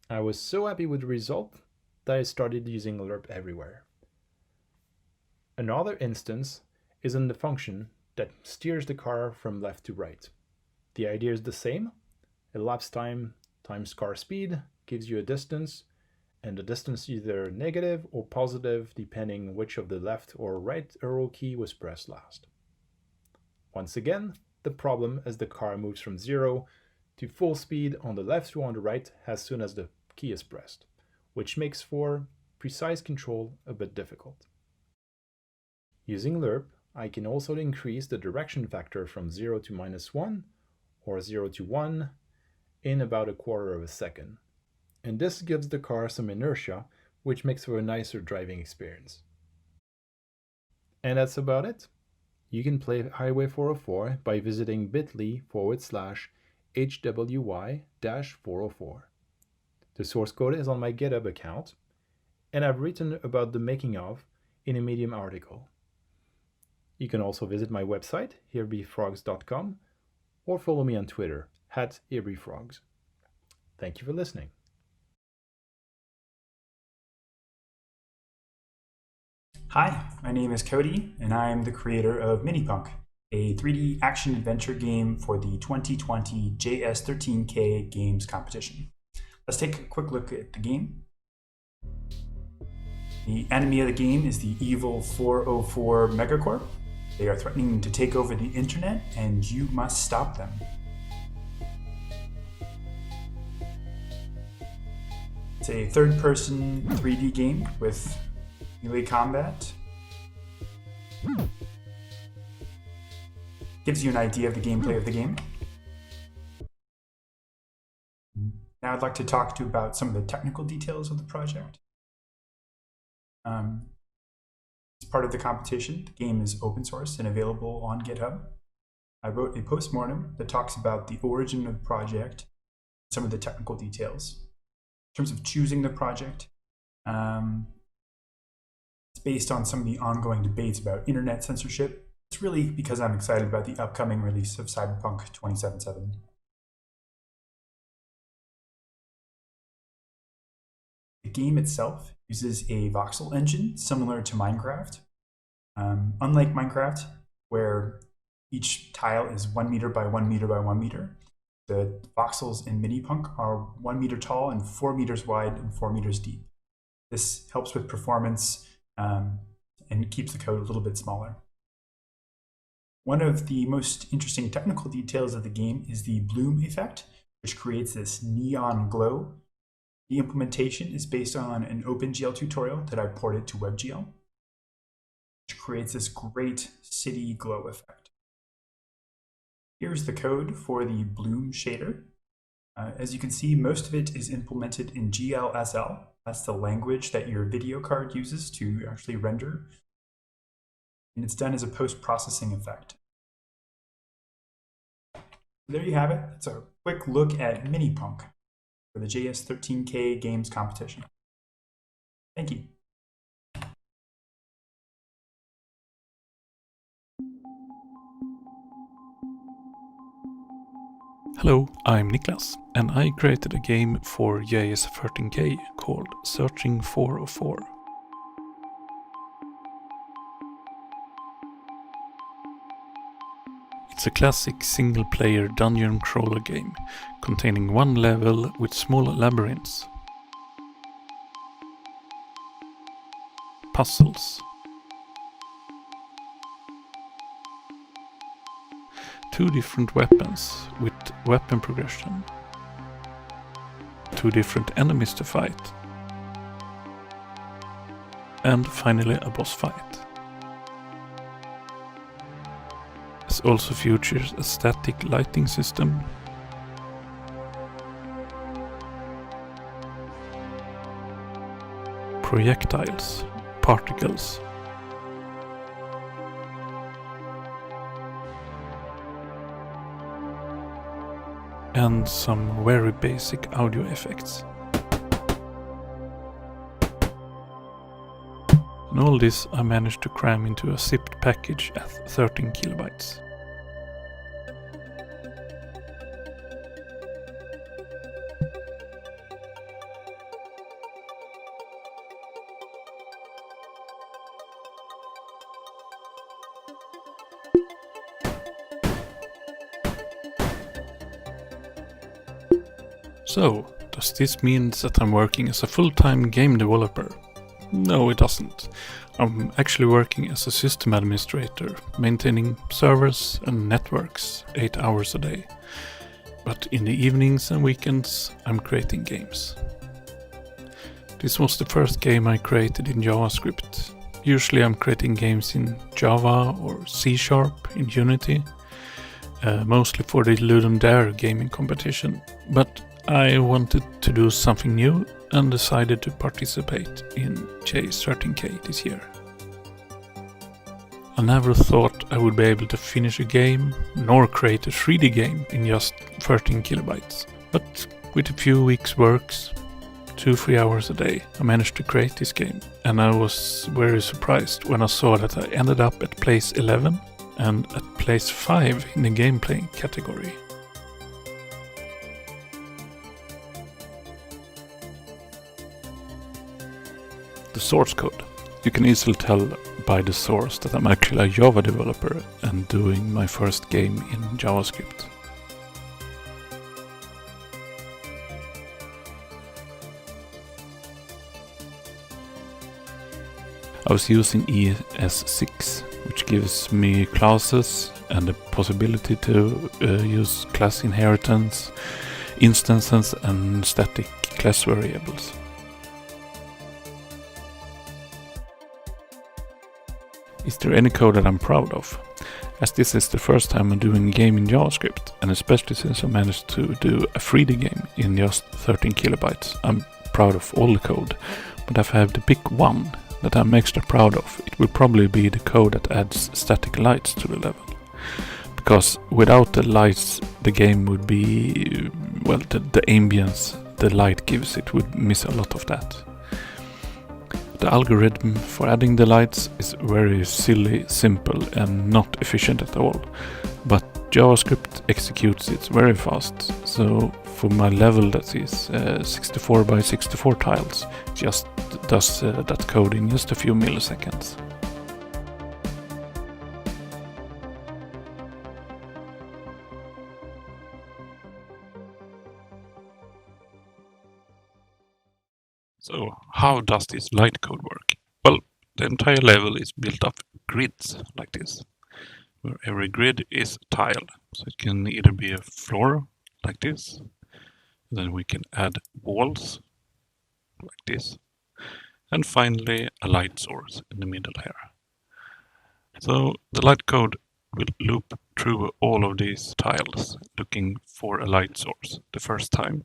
I was so happy with the result that I started using LERP everywhere. Another instance is in the function that steers the car from left to right. The idea is the same. Elapsed time times car speed gives you a distance, and the distance is either negative or positive depending which of the left or right arrow key was pressed last. Once again, the problem is the car moves from 0 to full speed on the left or on the right as soon as the key is pressed, which makes for precise control a bit difficult. Using LERP, I can also increase the direction factor from 0 to -1 or 0 to 1 in about 1/4 second. And this gives the car some inertia, which makes for a nicer driving experience. And that's about it. You can play Highway 404 by visiting bit.ly/HWY-404. The source code is on my GitHub account, and I've written about the making of in a Medium article. You can also visit my website, herbyfrogs.com, or follow me on Twitter, @herbyfrogs. Thank you for listening. Hi, my name is Cody, and I'm the creator of MINIPUNK. a 3D action-adventure game for the 2020 Js13k Games competition. Let's take a quick look at the game. The enemy of the game is the evil 404 Megacorp. They are threatening to take over the internet, and you must stop them. It's a third-person 3D game with melee combat. Gives you an idea of the gameplay of the game. Now I'd like to talk to you about some of the technical details of the project. As part of the competition, the game is open source and available on GitHub. I wrote a postmortem that talks about the origin of the project, some of the technical details. In terms of choosing the project, it's based on some of the ongoing debates about internet censorship. It's really because I'm excited about the upcoming release of Cyberpunk 2077. The game itself uses a voxel engine similar to Minecraft. Unlike Minecraft, where each tile is 1 meter by 1 meter by 1 meter, the voxels in MINIPUNK are 1 meter tall and 4 meters wide and 4 meters deep. This helps with performance and keeps the code a little bit smaller. One of the most interesting technical details of the game is the bloom effect, which creates this neon glow. The implementation is based on an OpenGL tutorial that I ported to WebGL, which creates this great city glow effect. Here's the code for the bloom shader. As you can see, most of it is implemented in GLSL. That's the language that your video card uses to actually render. And it's done as a post-processing effect. There you have it. It's a quick look at MINIPUNK for the Js13k Games competition. Thank you. Hello, I'm Nicklas, and I created a game for Js13k called Searching 404. It's a classic single-player dungeon crawler game, containing one level with small labyrinths, puzzles, 2 different weapons with weapon progression, 2 different enemies to fight, and finally a boss fight. It also features a static lighting system, projectiles, particles, and some very basic audio effects. And all this I managed to cram into a zipped package at 13 kilobytes. So, does this mean that I'm working as a full-time game developer? No, it doesn't. I'm actually working as a system administrator, maintaining servers and networks 8 hours a day. But in the evenings and weekends, I'm creating games. This was the first game I created in JavaScript. Usually I'm creating games in Java or C# in Unity, mostly for the Ludum Dare gaming competition. But I wanted to do something new and decided to participate in Js13k this year. I never thought I would be able to finish a game nor create a 3D game in just 13 kilobytes. But with a few weeks works, 2-3 hours a day, I managed to create this game. And I was very surprised when I saw that I ended up at place 11 and at place 5 in the gameplay category. The source code. You can easily tell by the source that I'm actually a Java developer and doing my first game in JavaScript. I was using ES6, which gives me classes and the possibility to use class inheritance, instances and static class variables. Is there any code that I'm proud of? As this is the first time I'm doing a game in JavaScript, and especially since I managed to do a 3D game in just 13 kilobytes, I'm proud of all the code. But if I have to pick one that I'm extra proud of, it will probably be the code that adds static lights to the level. Because without the lights, the game would be, well, the ambience the light gives, it would miss a lot of that. The algorithm for adding the lights is very silly, simple and not efficient at all. But JavaScript executes it very fast, so for my level that is 64 by 64 tiles, just does that code in just a few milliseconds. So, how does this light code work? Well, the entire level is built of grids like this, where every grid is a tile. So it can either be a floor like this, then we can add walls like this, and finally a light source in the middle here. So the light code will loop through all of these tiles looking for a light source the first time,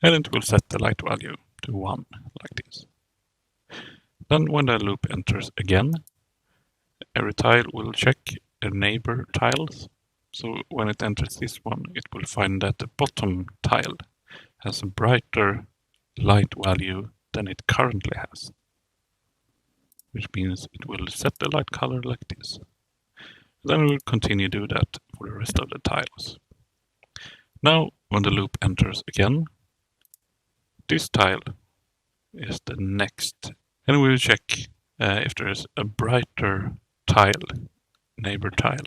and it will set the light value to 1 like this. Then when the loop enters again, every tile will check the neighbor tiles. So when it enters this one, it will find that the bottom tile has a brighter light value than it currently has, which means it will set the light color like this. Then we will continue to do that for the rest of the tiles. Now when the loop enters again, this tile is the next, and we will check if there is a brighter tile, neighbor tile,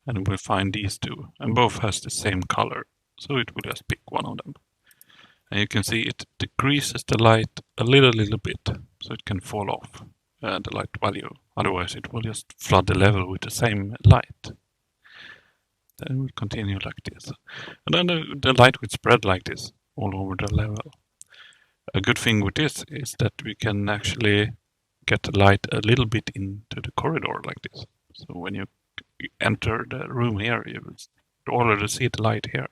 and we'll find these two, and both has the same color, so it will just pick one of them. And you can see it decreases the light a little bit, so it can fall off the light value, otherwise it will just flood the level with the same light. Then we'll continue like this, and then the light will spread like this all over the level. A good thing with this is that we can actually get the light a little bit into the corridor like this. So when you enter the room here, you will already see the light here.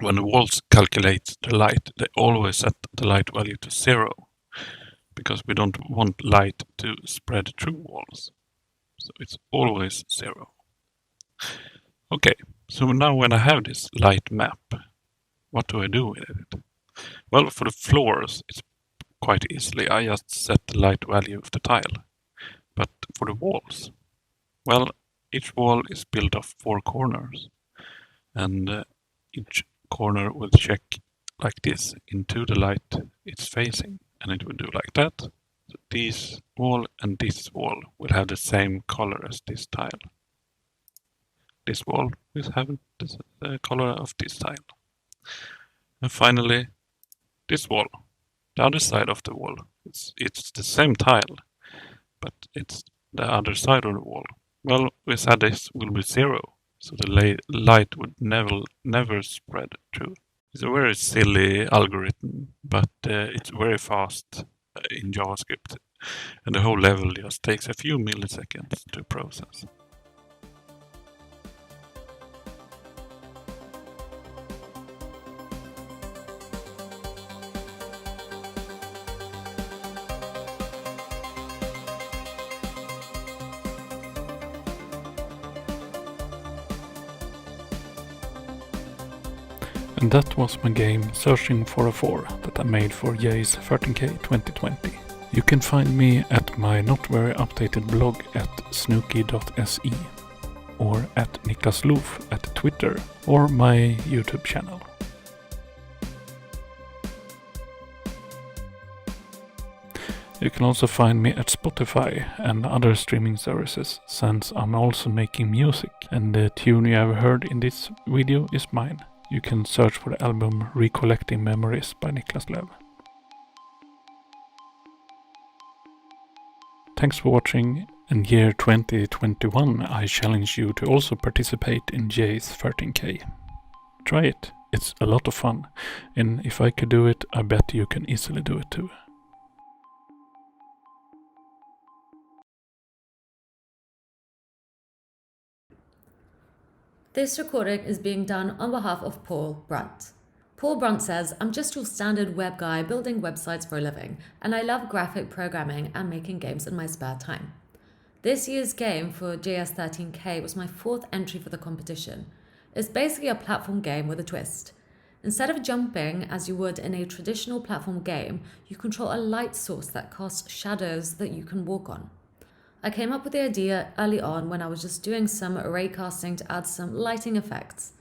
When the walls calculate the light, they always set the light value to 0, because we don't want light to spread through walls. So it's always 0. Okay, so now when I have this light map, what do I do with it? Well, for the floors, it's quite easily. I just set the light value of the tile. But for the walls, well, each wall is built of 4 corners. And each corner will check like this into the light it's facing. And it will do like that. So this wall and this wall will have the same color as this tile. This wall will have the color of this tile. And finally, this wall, the other side of the wall, it's the same tile, but it's the other side of the wall. Well, we said this will be 0, so the light would never spread through. It's a very silly algorithm, but it's very fast in JavaScript, and the whole level just takes a few milliseconds to process. And that was my game Searching for a 4 that I made for Js13k 2020. You can find me at my not very updated blog at snukey.se, or at Nicklas Löf at Twitter, or my YouTube channel. You can also find me at Spotify and other streaming services, since I'm also making music, and the tune you have heard in this video is mine. You can search for the album Recollecting Memories by Nicklas Löf. Thanks for watching. In year 2021 I challenge you to also participate in Js13k. Try it, it's a lot of fun, and if I could do it, I bet you can easily do it too. This recording is being done on behalf of Paul Brunt. Paul Brunt says, "I'm just your standard web guy building websites for a living, and I love graphic programming and making games in my spare time. This year's game for Js13k was my 4th entry for the competition. It's basically a platform game with a twist. Instead of jumping as you would in a traditional platform game, you control a light source that casts shadows that you can walk on. I came up with the idea early on when I was just doing some array casting to add some lighting effects.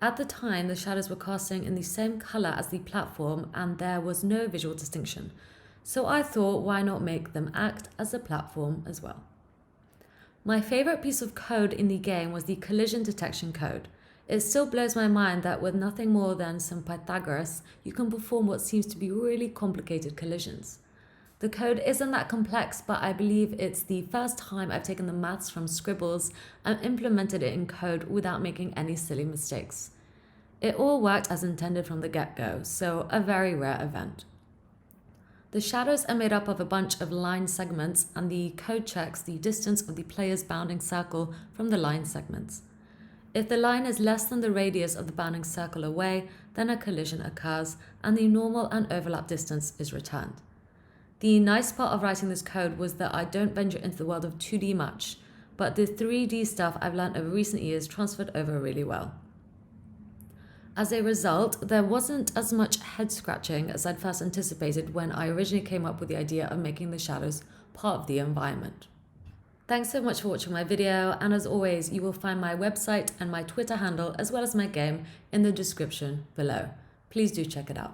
At the time, the shadows were casting in the same color as the platform and there was no visual distinction. So I thought, why not make them act as a platform as well? My favorite piece of code in the game was the collision detection code. It still blows my mind that with nothing more than some Pythagoras, you can perform what seems to be really complicated collisions. The code isn't that complex, but I believe it's the first time I've taken the maths from scribbles and implemented it in code without making any silly mistakes. It all worked as intended from the get-go, so a very rare event. The shadows are made up of a bunch of line segments, and the code checks the distance of the player's bounding circle from the line segments. If the line is less than the radius of the bounding circle away, then a collision occurs, and the normal and overlap distance is returned. The nice part of writing this code was that I don't venture into the world of 2D much, but the 3D stuff I've learned over recent years transferred over really well. As a result, there wasn't as much head scratching as I'd first anticipated when I originally came up with the idea of making the shadows part of the environment. Thanks so much for watching my video, and as always, you will find my website and my Twitter handle as well as my game in the description below. Please do check it out.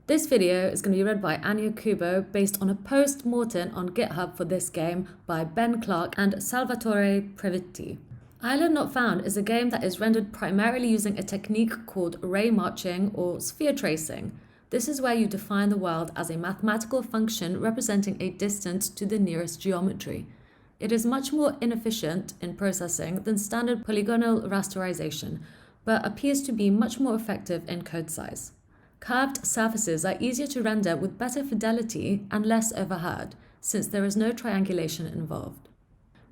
This video is going to be read by Ania Kubow based on a post-mortem on GitHub for this game by Ben and Salvatore Previti. Island Not Found is a game that is rendered primarily using a technique called ray marching or sphere tracing. This is where you define the world as a mathematical function representing a distance to the nearest geometry. It is much more inefficient in processing than standard polygonal rasterization, but appears to be much more effective in code size. Curved surfaces are easier to render with better fidelity and less overhead, since there is no triangulation involved.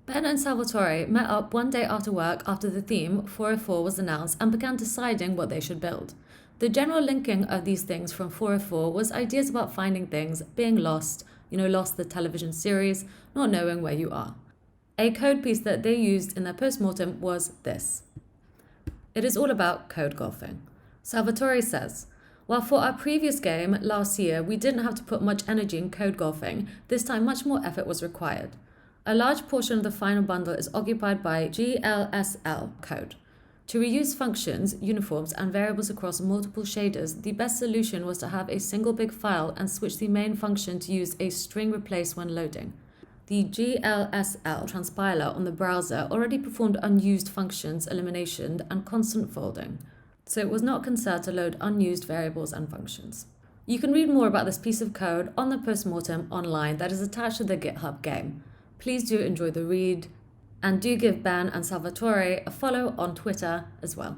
Ben and Salvatore met up one day after work after the theme 404 was announced and began deciding what they should build. The general linking of these things from 404 was ideas about finding things, being lost, Lost the television series, not knowing where you are. A code piece that they used in their postmortem was this. It is all about code golfing. Salvatore says, "While for our previous game last year we didn't have to put much energy in code golfing, this time much more effort was required. A large portion of the final bundle is occupied by GLSL code. To reuse functions, uniforms, and variables across multiple shaders, the best solution was to have a single big file and switch the main function to use a string replace when loading. The GLSL transpiler on the browser already performed unused functions elimination and constant folding, so it was not concerned to load unused variables and functions." You can read more about this piece of code on the postmortem online that is attached to the GitHub game. Please do enjoy the read, and do give Ben and Salvatore a follow on Twitter as well.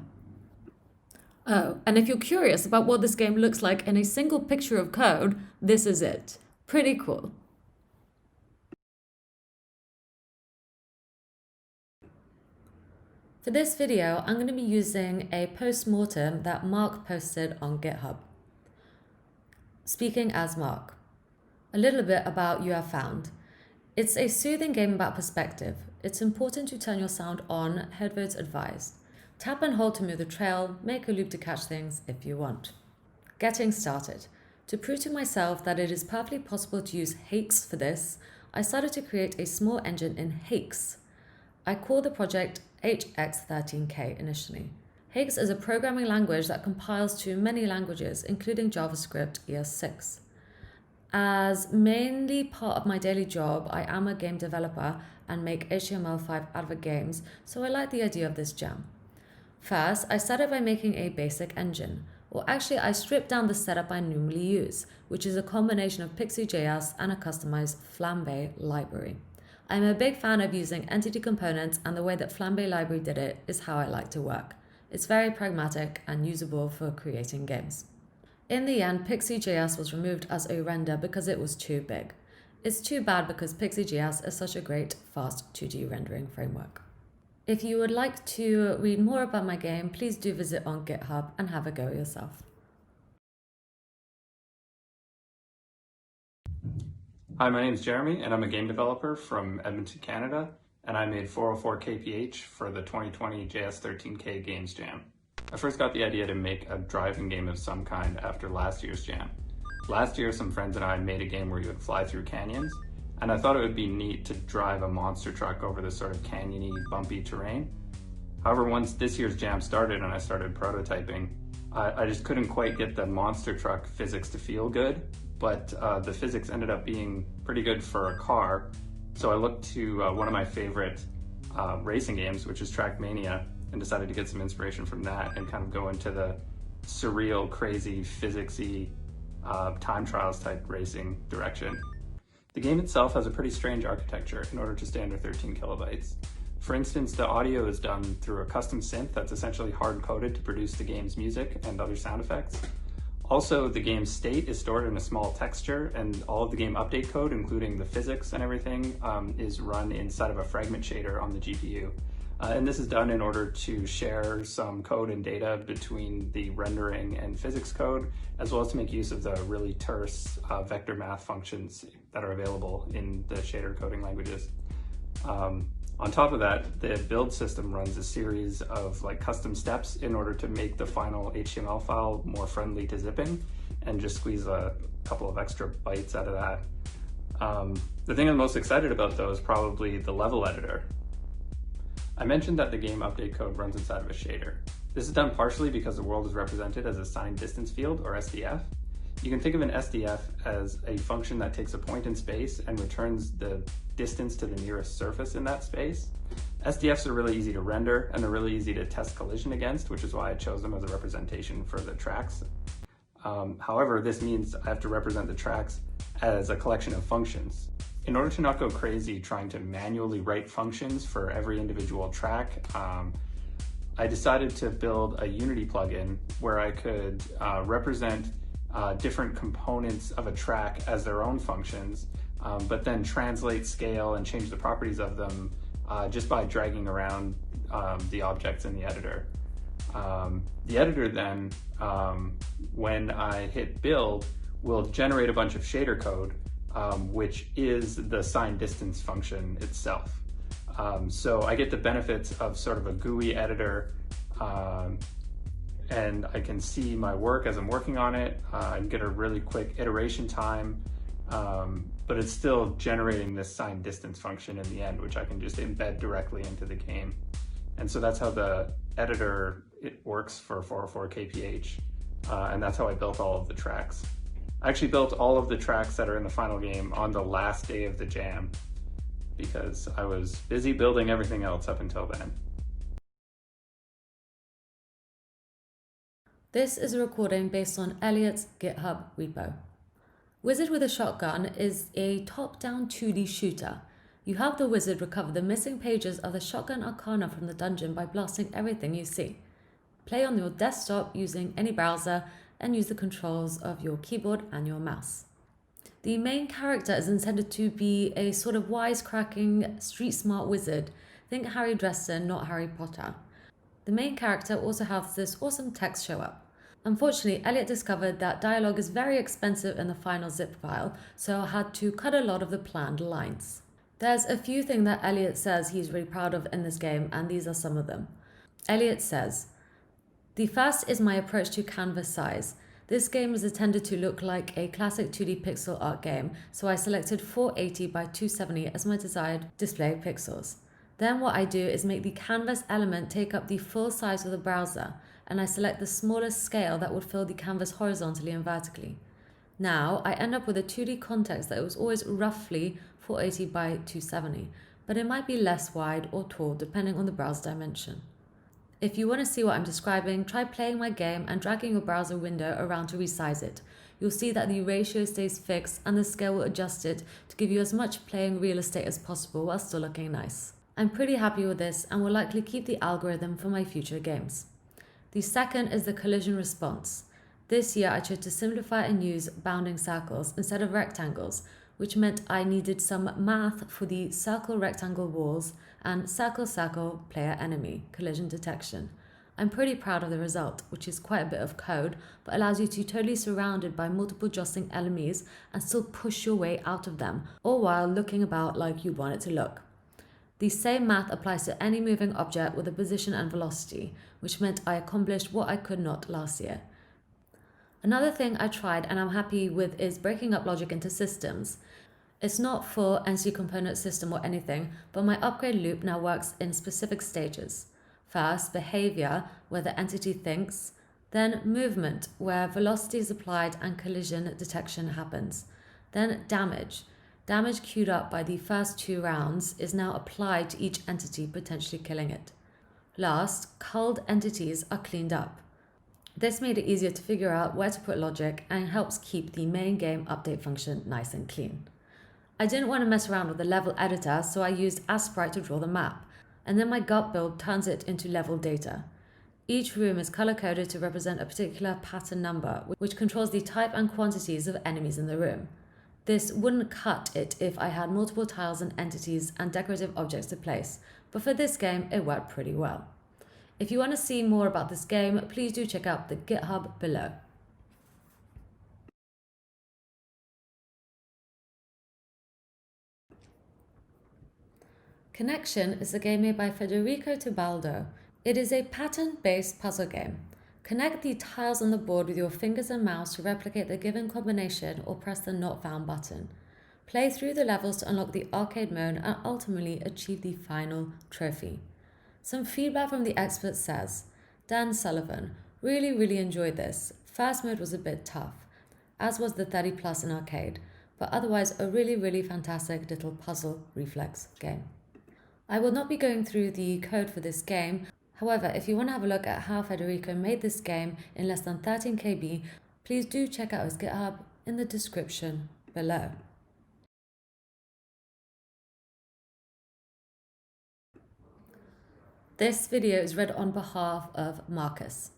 Oh, and if you're curious about what this game looks like in a single picture of code, this is it. Pretty cool. For this video, I'm going to be using a post-mortem that Mark posted on GitHub. Speaking as Mark. A little bit about You Have Found. It's a soothing game about perspective. It's important to turn your sound on, headphones advised. Tap and hold to move the trail, make a loop to catch things if you want. Getting started. To prove to myself that it is perfectly possible to use Hakes for this, I started to create a small engine in Hakes. I called the project HX13K initially. Higgs is a programming language that compiles to many languages, including JavaScript ES6. As mainly part of my daily job, I am a game developer and make HTML5 advert games, so I like the idea of this jam. First, I started by making a basic engine, or actually I stripped down the setup I normally use, which is a combination of Pixie.js and a customized Flambe library. I'm a big fan of using entity components, and the way that Flambe library did it is how I like to work. It's very pragmatic and usable for creating games. In the end, Pixie.js was removed as a render because it was too big. It's too bad because Pixie.js is such a great, fast 2D rendering framework. If you would like to read more about my game, please do visit on GitHub and have a go yourself. Hi, my name is Jeremy, and I'm a game developer from Edmonton, Canada, and I made 404kph for the 2020 Js13kGames Jam. I first got the idea to make a driving game of some kind after last year's jam. Last year, some friends and I made a game where you would fly through canyons, and I thought it would be neat to drive a monster truck over this sort of canyony, bumpy terrain. However, once this year's jam started and I started prototyping, I just couldn't quite get the monster truck physics to feel good, but the physics ended up being pretty good for a car. So I looked to one of my favorite racing games, which is Trackmania, and decided to get some inspiration from that and kind of go into the surreal, crazy, physicsy, time trials type racing direction. The game itself has a pretty strange architecture in order to stay under 13 kilobytes. For instance, the audio is done through a custom synth that's essentially hard-coded to produce the game's music and other sound effects. Also, the game's state is stored in a small texture, and all of the game update code, including the physics and everything, is run inside of a fragment shader on the GPU. And this is done in order to share some code and data between the rendering and physics code, as well as to make use of the really terse vector math functions that are available in the shader coding languages. On top of that, the build system runs a series of custom steps in order to make the final HTML file more friendly to zipping, and just squeeze a couple of extra bytes out of that. The thing I'm most excited about, though, is probably the level editor. I mentioned that the game update code runs inside of a shader. This is done partially because the world is represented as a signed distance field, or SDF. You can think of an SDF as a function that takes a point in space and returns the distance to the nearest surface in that space. SDFs are really easy to render, and they're really easy to test collision against, which is why I chose them as a representation for the tracks. However, this means I have to represent the tracks as a collection of functions. In order to not go crazy trying to manually write functions for every individual track, I decided to build a Unity plugin where I could represent different components of a track as their own functions, but then translate, scale, and change the properties of them just by dragging around the objects in the editor. The editor then, when I hit build, will generate a bunch of shader code, which is the signed distance function itself. So I get the benefits of sort of a GUI editor, and I can see my work as I'm working on it. I get a really quick iteration time, but it's still generating this signed distance function in the end, which I can just embed directly into the game. And so that's how the editor works for 404kph, and that's how I built all of the tracks. I actually built all of the tracks that are in the final game on the last day of the jam, because I was busy building everything else up until then. This is a recording based on Elliot's GitHub repo. Wizard with a Shotgun is a top-down 2D shooter. You help the wizard recover the missing pages of the Shotgun Arcana from the dungeon by blasting everything you see. Play on your desktop using any browser and use the controls of your keyboard and your mouse. The main character is intended to be a sort of wisecracking, street-smart wizard. Think Harry Dresden, not Harry Potter. The main character also has this awesome text show up. Unfortunately, Elliot discovered that dialogue is very expensive in the final zip file, so I had to cut a lot of the planned lines. There's a few things that Elliot says he's really proud of in this game, and these are some of them. Elliot says, "The first is my approach to canvas size. This game is intended to look like a classic 2D pixel art game, so I selected 480 by 270 as my desired display pixels. Then what I do is make the canvas element take up the full size of the browser, and I select the smallest scale that would fill the canvas horizontally and vertically. Now I end up with a 2D context that was always roughly 480 by 270, but it might be less wide or tall depending on the browser dimension. If you want to see what I'm describing, try playing my game and dragging your browser window around to resize it. You'll see that the ratio stays fixed and the scale will adjust it to give you as much playing real estate as possible while still looking nice. I'm pretty happy with this and will likely keep the algorithm for my future games. The second is the collision response. This year I chose to simplify and use bounding circles instead of rectangles, which meant I needed some math for the circle-rectangle walls and circle-circle player-enemy collision detection. I'm pretty proud of the result, which is quite a bit of code, but allows you to be totally surrounded by multiple jostling enemies and still push your way out of them, all while looking about like you want it to look. The same math applies to any moving object with a position and velocity, which meant I accomplished what I could not last year. Another thing I tried and I'm happy with is breaking up logic into systems. It's not full NC component system or anything, but my upgrade loop now works in specific stages. First, behavior, where the entity thinks, then movement, where velocity is applied and collision detection happens. Then damage. Damage queued up by the first 2 rounds is now applied to each entity, potentially killing it. Last, culled entities are cleaned up. This made it easier to figure out where to put logic and helps keep the main game update function nice and clean. I didn't want to mess around with the level editor, so I used Sprite to draw the map, and then my gut build turns it into level data. Each room is color-coded to represent a particular pattern number, which controls the type and quantities of enemies in the room. This wouldn't cut it if I had multiple tiles and entities and decorative objects to place, but for this game it worked pretty well. If you want to see more about this game, please do check out the GitHub below. Connection is a game made by Federico Tibaldo. It is a pattern-based puzzle game. Connect the tiles on the board with your fingers and mouse to replicate the given combination or press the Not Found button. Play through the levels to unlock the arcade mode and ultimately achieve the final trophy. Some feedback from the experts says, Dan Sullivan, really enjoyed this. First mode was a bit tough, as was the 30+ in arcade, but otherwise a really fantastic little puzzle reflex game. I will not be going through the code for this game. However, if you want to have a look at how Federico made this game in less than 13 KB, please do check out his GitHub in the description below. This video is read on behalf of Markus.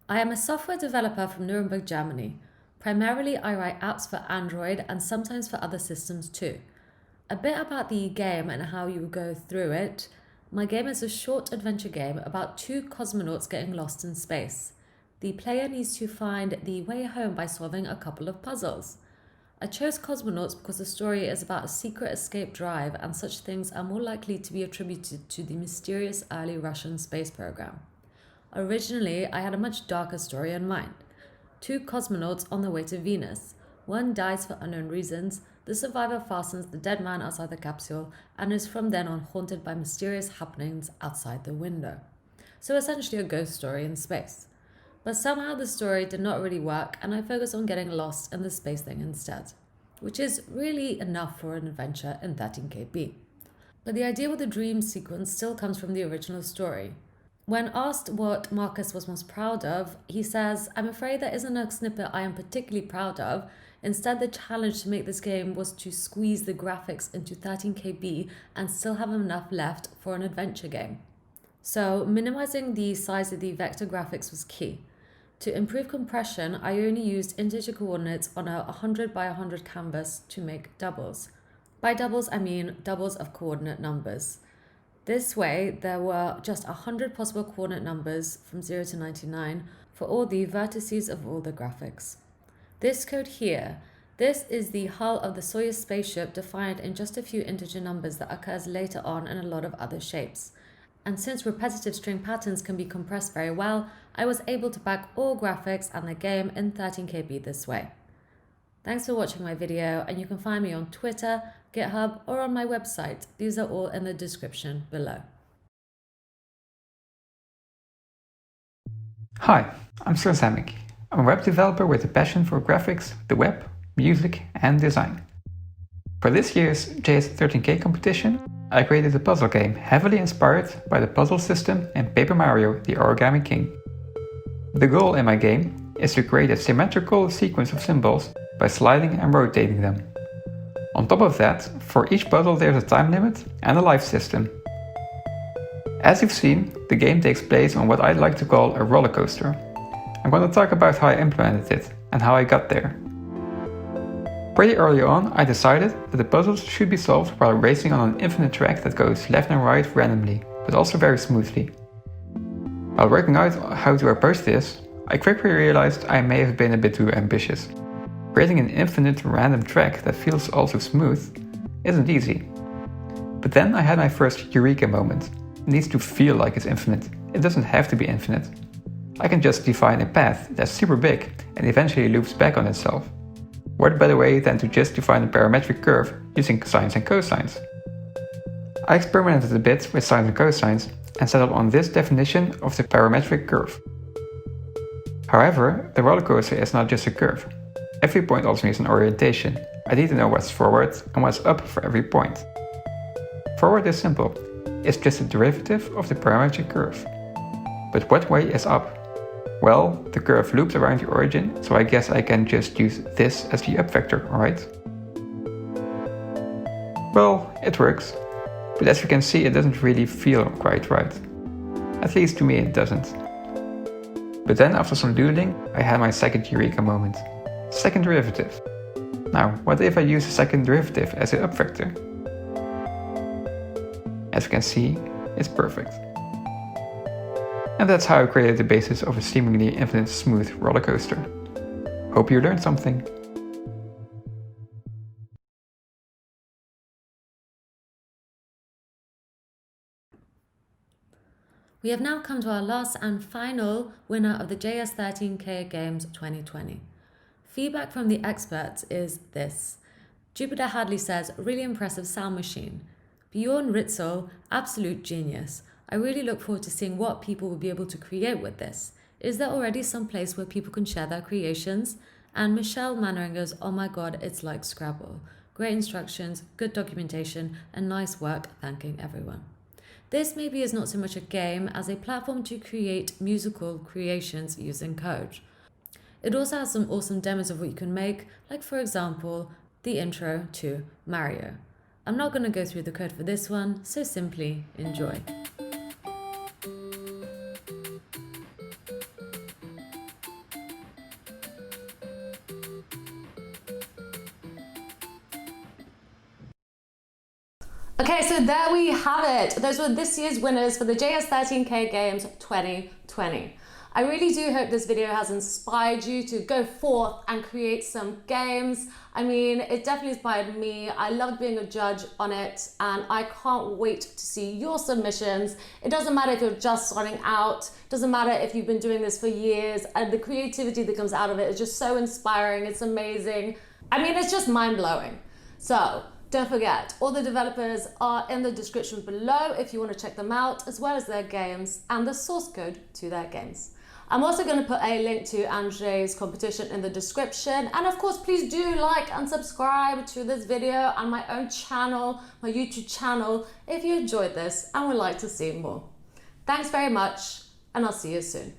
I am a software developer from Nuremberg, Germany. Primarily, I write apps for Android and sometimes for other systems too. A bit about the game and how you go through it. My game is a short adventure game about 2 cosmonauts getting lost in space. The player needs to find the way home by solving a couple of puzzles. I chose cosmonauts because the story is about a secret escape drive and such things are more likely to be attributed to the mysterious early Russian space program. Originally, I had a much darker story in mind. 2 cosmonauts on the way to Venus. One dies for unknown reasons. The survivor fastens the dead man outside the capsule and is from then on haunted by mysterious happenings outside the window. So essentially a ghost story in space. But somehow the story did not really work and I focused on getting lost in the space thing instead, which is really enough for an adventure in 13KB. But the idea with the dream sequence still comes from the original story. When asked what Markus was most proud of, he says, "I'm afraid there isn't a snippet I am particularly proud of. Instead, the challenge to make this game was to squeeze the graphics into 13KB and still have enough left for an adventure game." So minimizing the size of the vector graphics was key. To improve compression, I only used integer coordinates on a 100 by 100 canvas to make doubles. By doubles, I mean doubles of coordinate numbers. This way, there were just 100 possible coordinate numbers from 0 to 99 for all the vertices of all the graphics. This code here, this is the hull of the Soyuz spaceship defined in just a few integer numbers that occurs later on in a lot of other shapes. And since repetitive string patterns can be compressed very well, I was able to pack all graphics and the game in 13KB this way. Thanks for watching my video, and you can find me on Twitter, GitHub, or on my website. These are all in the description below. Hi, I'm Sir Samik. I'm a web developer with a passion for graphics, the web, music, and design. For this year's Js13k competition, I created a puzzle game heavily inspired by the puzzle system in Paper Mario: The Origami King. The goal in my game is to create a symmetrical sequence of symbols by sliding and rotating them. On top of that, for each puzzle there's a time limit and a life system. As you've seen, the game takes place on what I'd like to call a roller coaster. I'm going to talk about how I implemented it and how I got there. Pretty early on, I decided that the puzzles should be solved while racing on an infinite track that goes left and right randomly, but also very smoothly. While working out how to approach this, I quickly realized I may have been a bit too ambitious. Creating an infinite random track that feels also smooth isn't easy. But then I had my first eureka moment. It needs to feel like it's infinite. It doesn't have to be infinite. I can just define a path that's super big and eventually loops back on itself. What better way than to just define a parametric curve using sines and cosines? I experimented a bit with sines and cosines and settled on this definition of the parametric curve. However, the roller coaster is not just a curve. Every point also needs an orientation. I need to know what's forward and what's up for every point. Forward is simple. It's just a derivative of the parametric curve. But what way is up? Well, the curve loops around the origin, so I guess I can just use this as the up vector, right? Well, it works. But as you can see, it doesn't really feel quite right. At least to me it doesn't. But then after some doodling, I had my second eureka moment. Second derivative. Now, what if I use the second derivative as an up vector? As you can see, it's perfect. And that's how I created the basis of a seemingly infinite smooth roller coaster. Hope you learned something. We have now come to our last and final winner of the Js13k Games 2020. Feedback from the experts is this. Jupiter Hadley says, really impressive sound machine. Bjorn Ritzel, absolute genius. I really look forward to seeing what people will be able to create with this. Is there already some place where people can share their creations? And Michelle Manneringer's, oh my god, it's like Scrabble. Great instructions, good documentation, and nice work, thanking everyone. This maybe is not so much a game as a platform to create musical creations using code. It also has some awesome demos of what you can make, like for example, the intro to Mario. I'm not going to go through the code for this one, so simply enjoy. Okay, so there we have it. Those were this year's winners for the Js13k Games 2020. I really do hope this video has inspired you to go forth and create some games. I mean, it definitely inspired me. I loved being a judge on it, and I can't wait to see your submissions. It doesn't matter if you're just starting out, it doesn't matter if you've been doing this for years, and the creativity that comes out of it is just so inspiring, it's amazing. I mean, it's just mind-blowing. So, don't forget, all the developers are in the description below if you want to check them out, as well as their games and the source code to their games. I'm also going to put a link to Andzej's competition in the description. And of course, please do like and subscribe to this video and my own channel, my YouTube channel, if you enjoyed this and would like to see more. Thanks very much, and I'll see you soon.